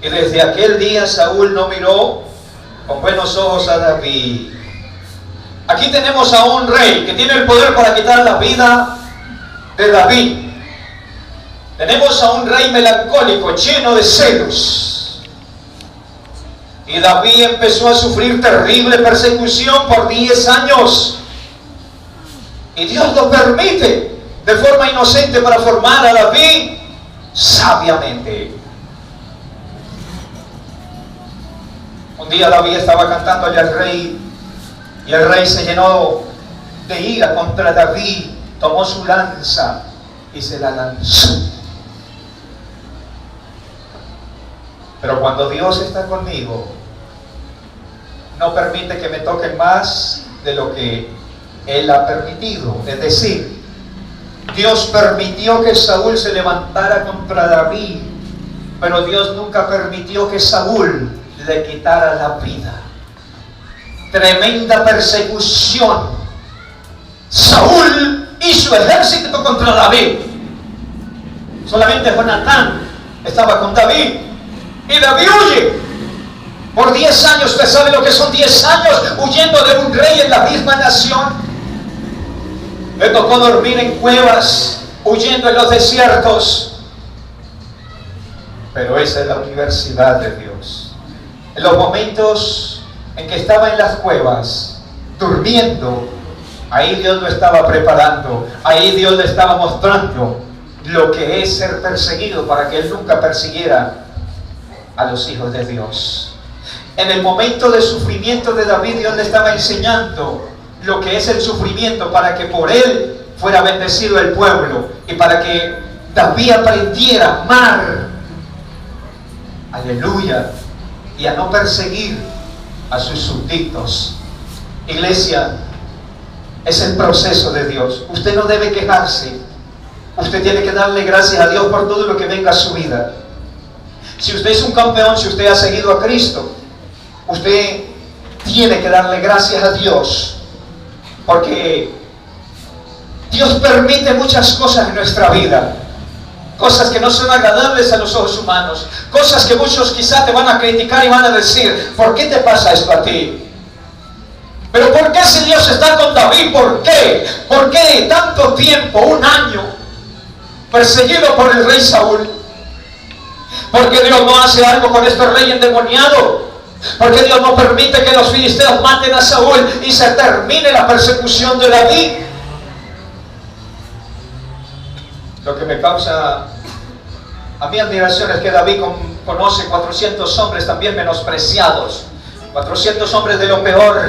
S1: Y desde aquel día Saúl no miró con buenos ojos a David. Aquí tenemos a un rey que tiene el poder para quitar la vida de David. Tenemos a un rey melancólico, lleno de celos. Y David empezó a sufrir terrible persecución por 10 años. Y Dios lo permite de forma inocente para formar a David sabiamente. Un día David estaba cantando al rey, y el rey se llenó de ira contra David, tomó su lanza y se la lanzó. Pero cuando Dios está conmigo, no permite que me toquen más de lo que Él ha permitido. Es decir, Dios permitió que Saúl se levantara contra David, pero Dios nunca permitió que Saúl le quitara la vida. Tremenda persecución. Saúl hizo ejército contra David. Solamente Jonatán estaba con David. Y David huye. Por 10 años, ¿usted sabe lo que son 10 años huyendo de un rey en la misma nación? Le tocó dormir en cuevas, huyendo en los desiertos. Pero esa es la universidad de Dios. En los momentos en que estaba en las cuevas, durmiendo, ahí Dios lo estaba preparando, ahí Dios le estaba mostrando lo que es ser perseguido para que Él nunca persiguiera a los hijos de Dios. En el momento de sufrimiento de David, Dios le estaba enseñando lo que es el sufrimiento para que por él fuera bendecido el pueblo y para que David aprendiera a amar, aleluya, y a no perseguir a sus súbditos. Iglesia, es el proceso de Dios. Usted no debe quejarse. Usted tiene que darle gracias a Dios por todo lo que venga a su vida. Si usted es un campeón, si usted ha seguido a Cristo, usted tiene que darle gracias a Dios, porque Dios permite muchas cosas en nuestra vida, cosas que no son agradables a los ojos humanos, cosas que muchos quizás te van a criticar y van a decir, ¿por qué te pasa esto a ti? Pero ¿por qué si Dios está con David? ¿Por qué? ¿Por qué tanto tiempo, un año, perseguido por el rey Saúl? ¿Por qué Dios no hace algo con este rey endemoniado? ¿Por qué Dios no permite que los filisteos maten a Saúl y se termine la persecución de David? Lo que me causa a mí admiración es que David conoce 400 hombres también menospreciados, 400 hombres de lo peor,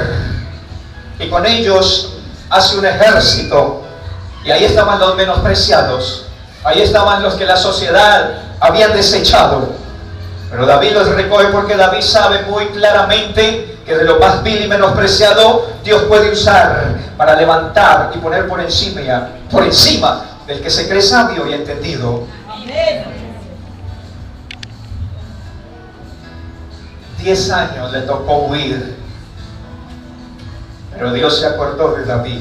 S1: y con ellos hace un ejército. Y ahí estaban los menospreciados, ahí estaban los que la sociedad habían desechado. Pero David los recoge porque David sabe muy claramente que de lo más vil y menospreciado Dios puede usar para levantar y poner por encima del que se cree sabio y entendido. Amén. 10 años le tocó huir, pero Dios se acordó de David.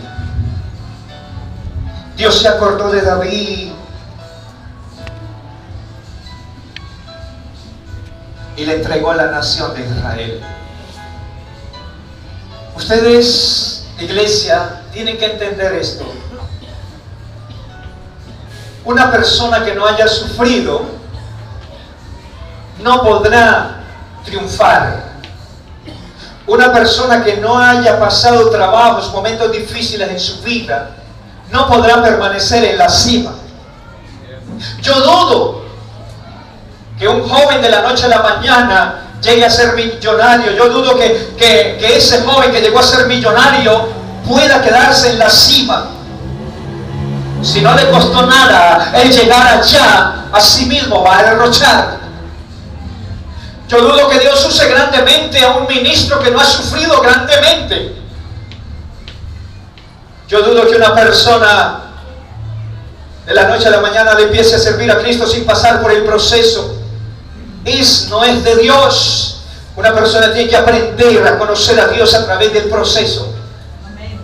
S1: Dios se acordó de David y le entregó a la nación de Israel. Ustedes, iglesia, tienen que entender esto. Una persona que no haya sufrido no podrá triunfar. Una persona que no haya pasado trabajos, momentos difíciles en su vida, no podrá permanecer en la cima. Yo dudo que un joven de la noche a la mañana llegue a ser millonario. Yo dudo que ese joven que llegó a ser millonario pueda quedarse en la cima. Si no le costó nada el llegar allá, a sí mismo va a derrochar. Yo dudo que Dios use grandemente a un ministro que no ha sufrido grandemente. Yo dudo que una persona de la noche a la mañana le empiece a servir a Cristo sin pasar por el proceso. No es de Dios. Una persona tiene que aprender a conocer a Dios a través del proceso. Amén.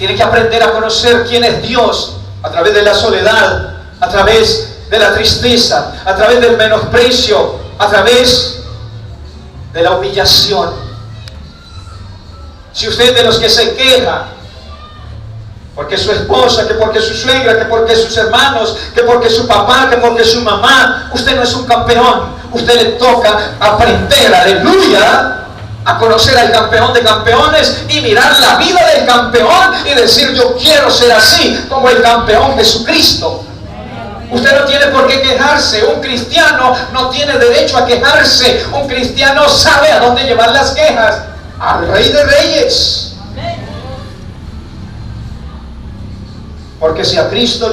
S1: Tiene que aprender a conocer quién es Dios a través de la soledad, a través de la tristeza, a través del menosprecio, a través de la humillación. Si usted es de los que se queja porque su esposa, que porque su suegra, que porque sus hermanos, que porque su papá, que porque su mamá, usted no es un campeón. Usted le toca aprender, aleluya, a conocer al campeón de campeones y mirar la vida del campeón y decir: yo quiero ser así como el campeón Jesucristo. Usted no tiene por qué quejarse. Un cristiano no tiene derecho a quejarse. Un cristiano sabe a dónde llevar las quejas: al Rey de Reyes. Porque si a Cristo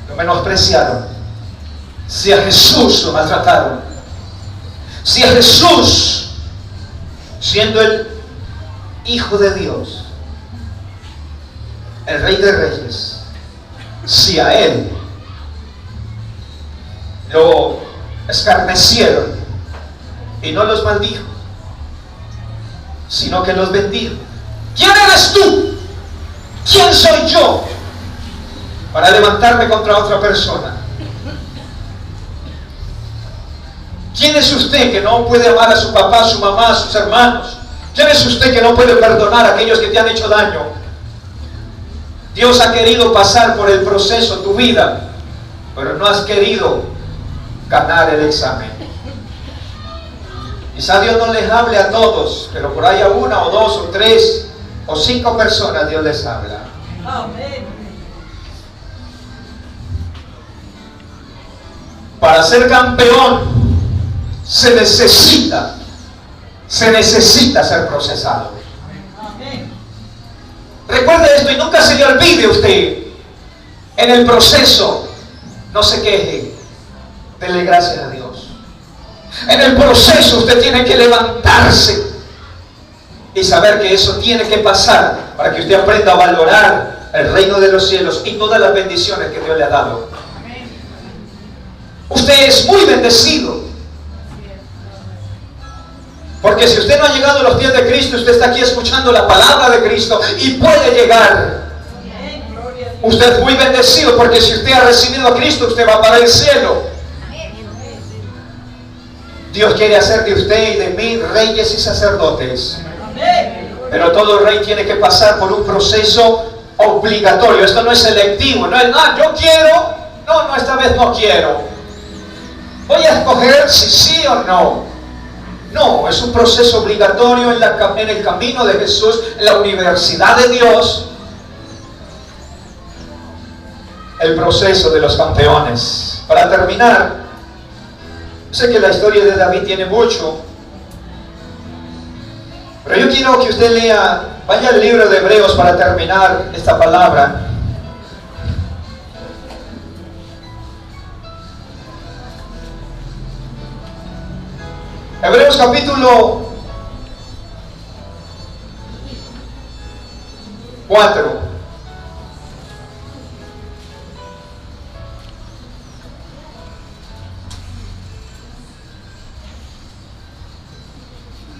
S1: lo menospreciaron, si a Jesús lo maltrataron, si a Jesús, siendo el Hijo de Dios, el Rey de Reyes, si a Él lo escarnecieron y no los maldijo, sino que los bendijo, ¿quién eres tú? ¿Quién soy yo para levantarme contra otra persona? ¿Quién es usted que no puede amar a su papá, a su mamá, a sus hermanos? ¿Quién es usted que no puede perdonar a aquellos que te han hecho daño? Dios ha querido pasar por el proceso tu vida, pero no has querido ganar el examen. Quizá Dios no les hable a todos, pero por ahí a una o dos o tres o 5 personas Dios les habla.
S2: Amén.
S1: Para ser campeón se necesita ser procesado.
S2: Amén.
S1: Recuerde esto y nunca se le olvide usted. En el proceso no se queje, dele gracias a Dios. En el proceso usted tiene que levantarse y saber que eso tiene que pasar para que usted aprenda a valorar el reino de los cielos y todas las bendiciones que Dios le ha dado. Usted es muy bendecido, porque si usted no ha llegado a los pies de Cristo, usted está aquí escuchando la palabra de Cristo y puede llegar. Usted es muy bendecido, porque si usted ha recibido a Cristo, usted va para el cielo. Dios quiere hacer de usted y de mí reyes y sacerdotes. Pero todo rey tiene que pasar por un proceso obligatorio. Esto no es selectivo, no es: yo quiero, no, esta vez no quiero, voy a escoger si sí o no. No, es un proceso obligatorio en el camino de Jesús, en la universidad de Dios. El proceso de los campeones. Para terminar, sé que la historia de David tiene mucho, pero yo quiero que usted lea, vaya al libro de Hebreos para terminar esta palabra. Hebreos capítulo 4.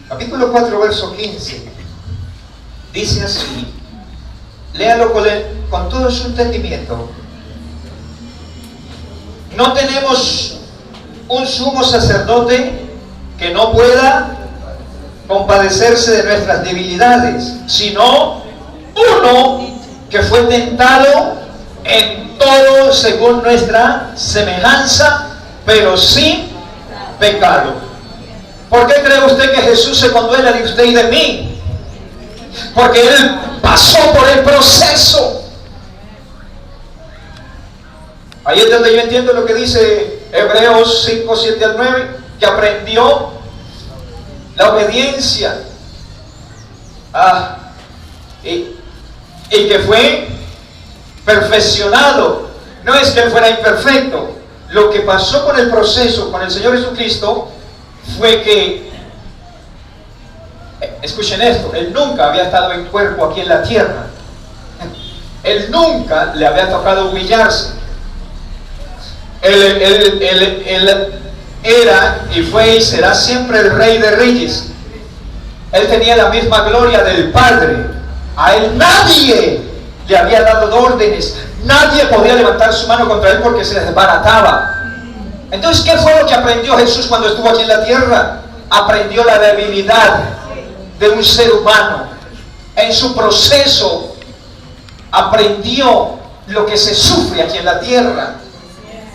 S1: Capítulo 4, verso 15. Dice así. Léalo con todo su entendimiento. No tenemos un sumo sacerdote que no pueda compadecerse de nuestras debilidades, sino uno que fue tentado en todo según nuestra semejanza, pero sin pecado. ¿Por qué cree usted que Jesús se conduela de usted y de mí? Porque Él pasó por el proceso. Ahí es donde yo entiendo lo que dice Hebreos 5, 7 al 9, que aprendió la obediencia y que fue perfeccionado. No es que Él fuera imperfecto. Lo que pasó con el proceso con el Señor Jesucristo fue que, escuchen esto, Él nunca había estado en cuerpo aquí en la tierra. Él nunca le había tocado humillarse. Él era y fue y será siempre el Rey de Reyes. Él tenía la misma gloria del Padre. A él nadie le había dado órdenes. Nadie podía levantar su mano contra él porque se desbarataba. Entonces, ¿qué fue lo que aprendió Jesús cuando estuvo aquí en la tierra? Aprendió la debilidad de un ser humano. En su proceso aprendió lo que se sufre aquí en la tierra.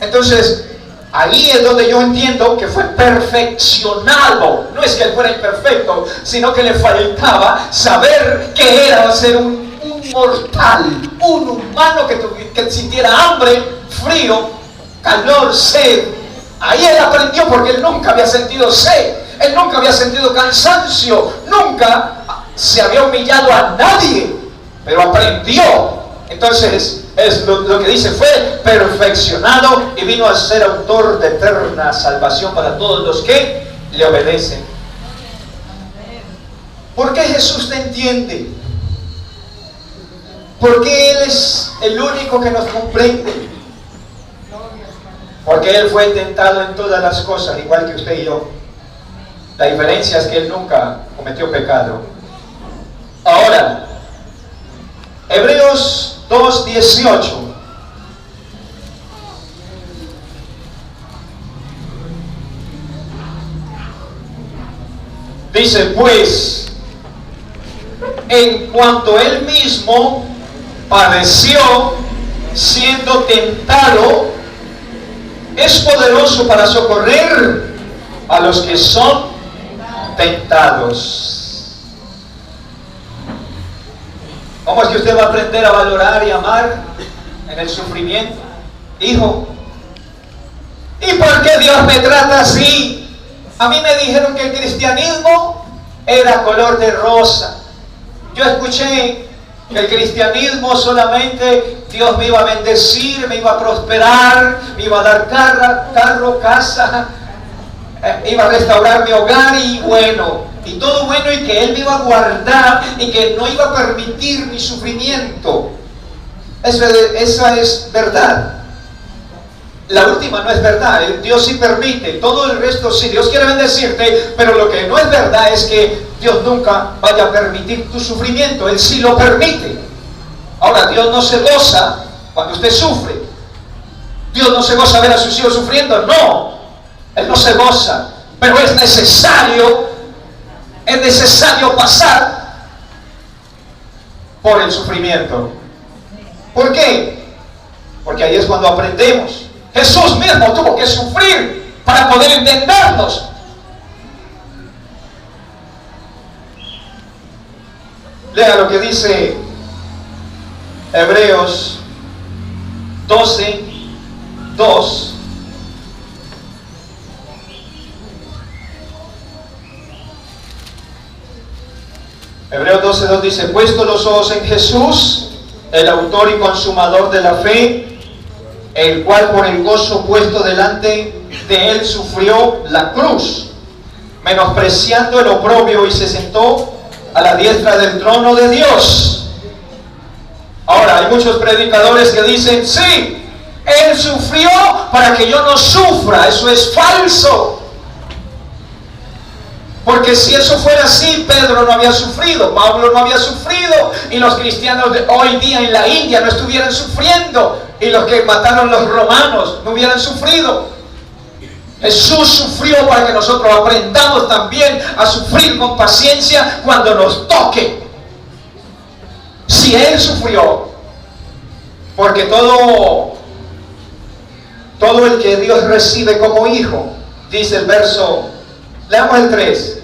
S1: Entonces, ahí es donde yo entiendo que fue perfeccionado. No es que él fuera imperfecto, sino que le faltaba saber qué era ser un mortal, un humano que sintiera hambre, frío, calor, sed. Ahí él aprendió, porque él nunca había sentido sed, él nunca había sentido cansancio, nunca se había humillado a nadie, pero aprendió. Entonces, es lo que dice, fue perfeccionado y vino a ser autor de eterna salvación para todos los que le obedecen. ¿Por qué Jesús te entiende? Porque Él es el único que nos comprende. Porque Él fue tentado en todas las cosas, igual que usted y yo. La diferencia es que Él nunca cometió pecado. Ahora, Hebreos 2:18. Dice, pues, en cuanto Él mismo padeció siendo tentado, es poderoso para socorrer a los que son tentados. ¿Cómo es que usted va a aprender a valorar y amar en el sufrimiento? Hijo, ¿y por qué Dios me trata así? A mí me dijeron que el cristianismo era color de rosa. Yo escuché que el cristianismo solamente Dios me iba a bendecir, me iba a prosperar, me iba a dar carro, casa, iba a restaurar mi hogar y todo bueno, y que Él me iba a guardar y que no iba a permitir mi sufrimiento. Esa es verdad. La última no es verdad. Dios sí permite, todo el resto sí. Dios quiere bendecirte, pero lo que no es verdad es que Dios nunca vaya a permitir tu sufrimiento. Él sí lo permite. Ahora, Dios no se goza cuando usted sufre. Dios no se goza ver a sus hijos sufriendo. No, Él no se goza. Pero es necesario pasar por el sufrimiento. ¿Por qué? Porque ahí es cuando aprendemos. Jesús mismo tuvo que sufrir para poder entendernos. Lea lo que dice Hebreos 12:2. Hebreos 12:2 dice, puesto los ojos en Jesús, el autor y consumador de la fe, el cual por el gozo puesto delante de él sufrió la cruz, menospreciando el oprobio, y se sentó a la diestra del trono de Dios. Ahora, hay muchos predicadores que dicen, sí, Él sufrió para que yo no sufra. Eso es falso. Porque si eso fuera así, Pedro no había sufrido, Pablo no había sufrido, y los cristianos de hoy día en la India no estuvieran sufriendo, y los que mataron los romanos no hubieran sufrido. Jesús sufrió para que nosotros aprendamos también a sufrir con paciencia cuando nos toque. Si Él sufrió, porque todo el que Dios recibe como hijo, dice el verso, leamos el 3.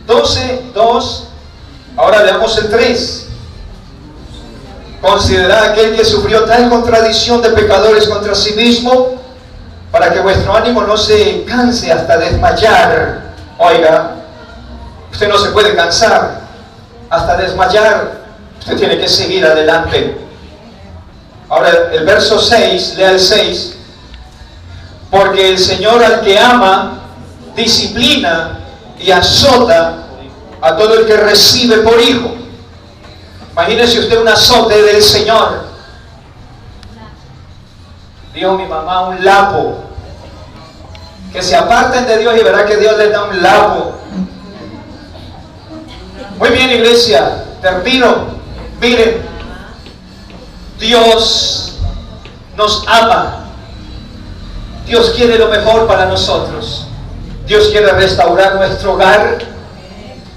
S1: 12:2. Ahora leamos el 3. Considerad aquel que sufrió tal contradicción de pecadores contra sí mismo, para que vuestro ánimo no se canse hasta desmayar. Oiga, usted no se puede cansar hasta desmayar. Usted tiene que seguir adelante. Ahora el verso 6, lea el 6. Porque el Señor al que ama, disciplina y azota a todo el que recibe por hijo. Imagínese usted un azote del Señor. Dijo mi mamá, un lapo. Que se aparten de Dios y verá que Dios les da un lapo. Muy bien, iglesia, termino. Miren, Dios nos ama. Dios quiere lo mejor para nosotros. Dios quiere restaurar nuestro hogar.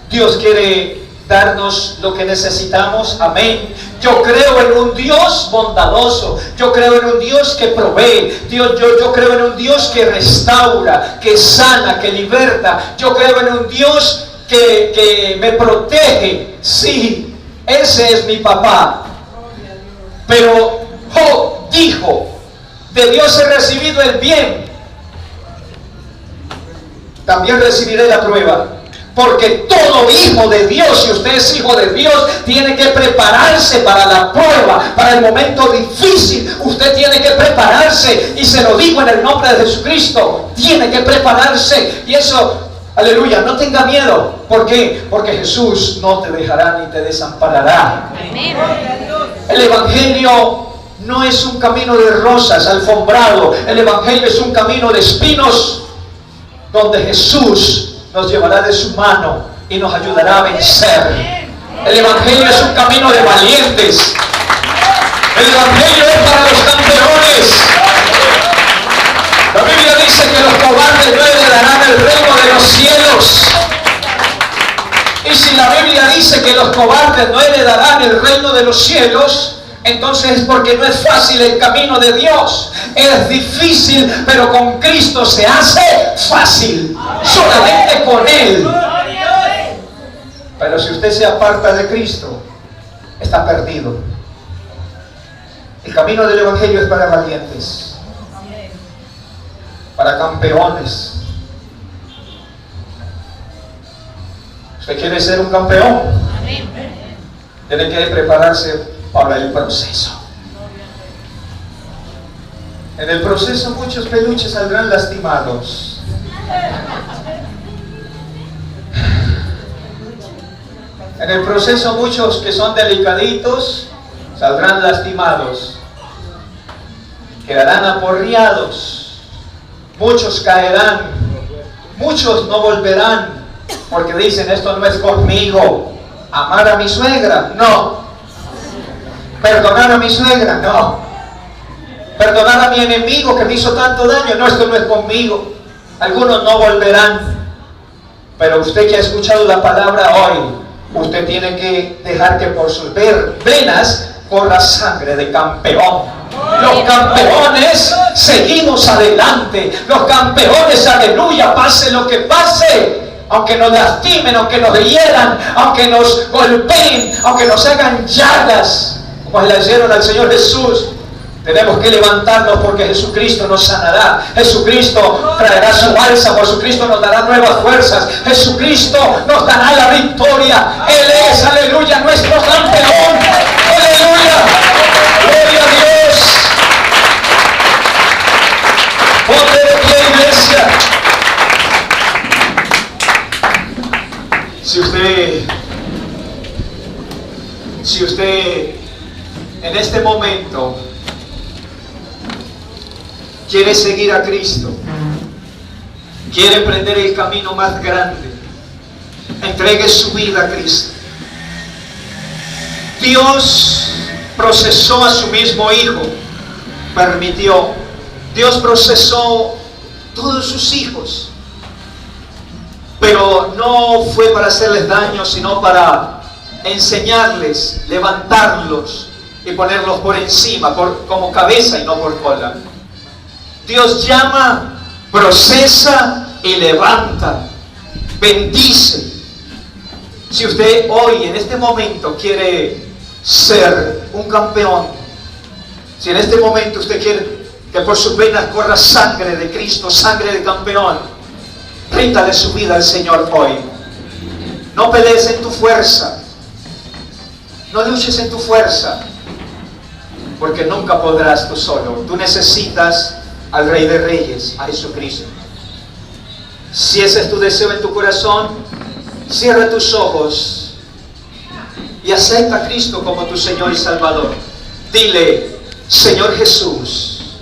S1: Dios quiere darnos lo que necesitamos. Amén. Yo creo en un Dios bondadoso. Yo creo en un Dios que provee. Yo creo en un Dios que restaura, que sana, que liberta. Yo creo en un Dios que me protege. Sí, ese es mi papá. Pero Job dijo: de Dios he recibido el bien, también recibiré la prueba. Porque todo hijo de Dios, si usted es hijo de Dios, tiene que prepararse para la prueba, para el momento difícil. Usted tiene que prepararse, y se lo digo en el nombre de Jesucristo. Tiene que prepararse, y eso, aleluya, no tenga miedo. ¿Por qué? Porque Jesús no te dejará ni te desamparará.
S3: Amén.
S1: El Evangelio no es un camino de rosas alfombrado. El Evangelio es un camino de espinos, donde Jesús nos llevará de su mano y nos ayudará a vencer. El Evangelio es un camino de valientes. El Evangelio es para los campeones. La Biblia dice que los cobardes no heredarán el reino de los cielos. Y si la Biblia dice que los cobardes no heredarán el reino de los cielos, entonces es porque no es fácil el camino de Dios. Es difícil, pero con Cristo se hace fácil. Solamente con Él. Pero si usted se aparta de Cristo, está perdido. El camino del Evangelio es para valientes, para campeones. ¿Usted quiere ser un campeón? Tiene que prepararse para el proceso. En el proceso muchos peluches saldrán lastimados. En el proceso muchos que son delicaditos saldrán lastimados. Quedarán aporreados. Muchos caerán. Muchos no volverán porque dicen: esto no es conmigo. Amar a mi suegra, no. Perdonar a mi suegra, no. Perdonar a mi enemigo que me hizo tanto daño, no, esto no es conmigo. Algunos no volverán. Pero usted que ha escuchado la palabra hoy, usted tiene que dejar que por sus venas corra sangre de campeón. Los campeones seguimos adelante. Los campeones, aleluya, pase lo que pase. Aunque nos lastimen, aunque nos hieran, aunque nos golpeen, aunque nos hagan llagas, como le hicieron al Señor Jesús, tenemos que levantarnos, porque Jesucristo nos sanará. Jesucristo traerá su bálsamo. Jesucristo nos dará nuevas fuerzas. Jesucristo nos dará la victoria. Él es, aleluya, nuestro campeón. Aleluya. Gloria a Dios. Ponte de pie, iglesia. Si usted en este momento quiere seguir a Cristo, quiere emprender el camino más grande, entregue su vida a Cristo. Dios procesó a su mismo Hijo, permitió. Dios procesó todos sus hijos, pero no fue para hacerles daño, sino para enseñarles, levantarlos y ponerlos por encima, como cabeza y no por cola. Dios llama, procesa y levanta, bendice. Si usted hoy, en este momento, quiere ser un campeón, si en este momento usted quiere que por sus venas corra sangre de Cristo, sangre de campeón, ríndale su vida al Señor hoy. No pelees en tu fuerza, no luches en tu fuerza, porque nunca podrás tú solo. Tú necesitas al Rey de Reyes, a Jesucristo. Si ese es tu deseo en tu corazón, cierra tus ojos y acepta a Cristo como tu Señor y Salvador. Dile: Señor Jesús,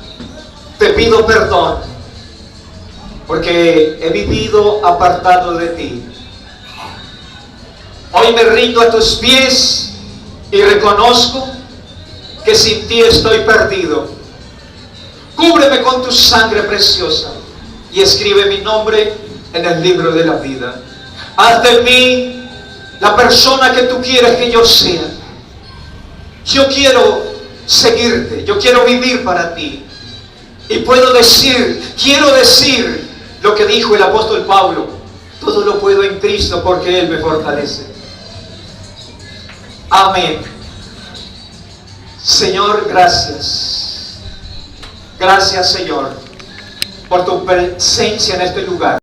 S1: te pido perdón porque he vivido apartado de ti. Hoy me rindo a tus pies y reconozco que sin ti estoy perdido. Cúbreme con tu sangre preciosa y escribe mi nombre en el libro de la vida. Haz de mí la persona que tú quieres que yo sea. Yo quiero seguirte, yo quiero vivir para ti. Y quiero decir lo que dijo el apóstol Pablo: todo lo puedo en Cristo porque Él me fortalece. Amén. Señor, gracias. Gracias, Señor, por tu presencia en este lugar.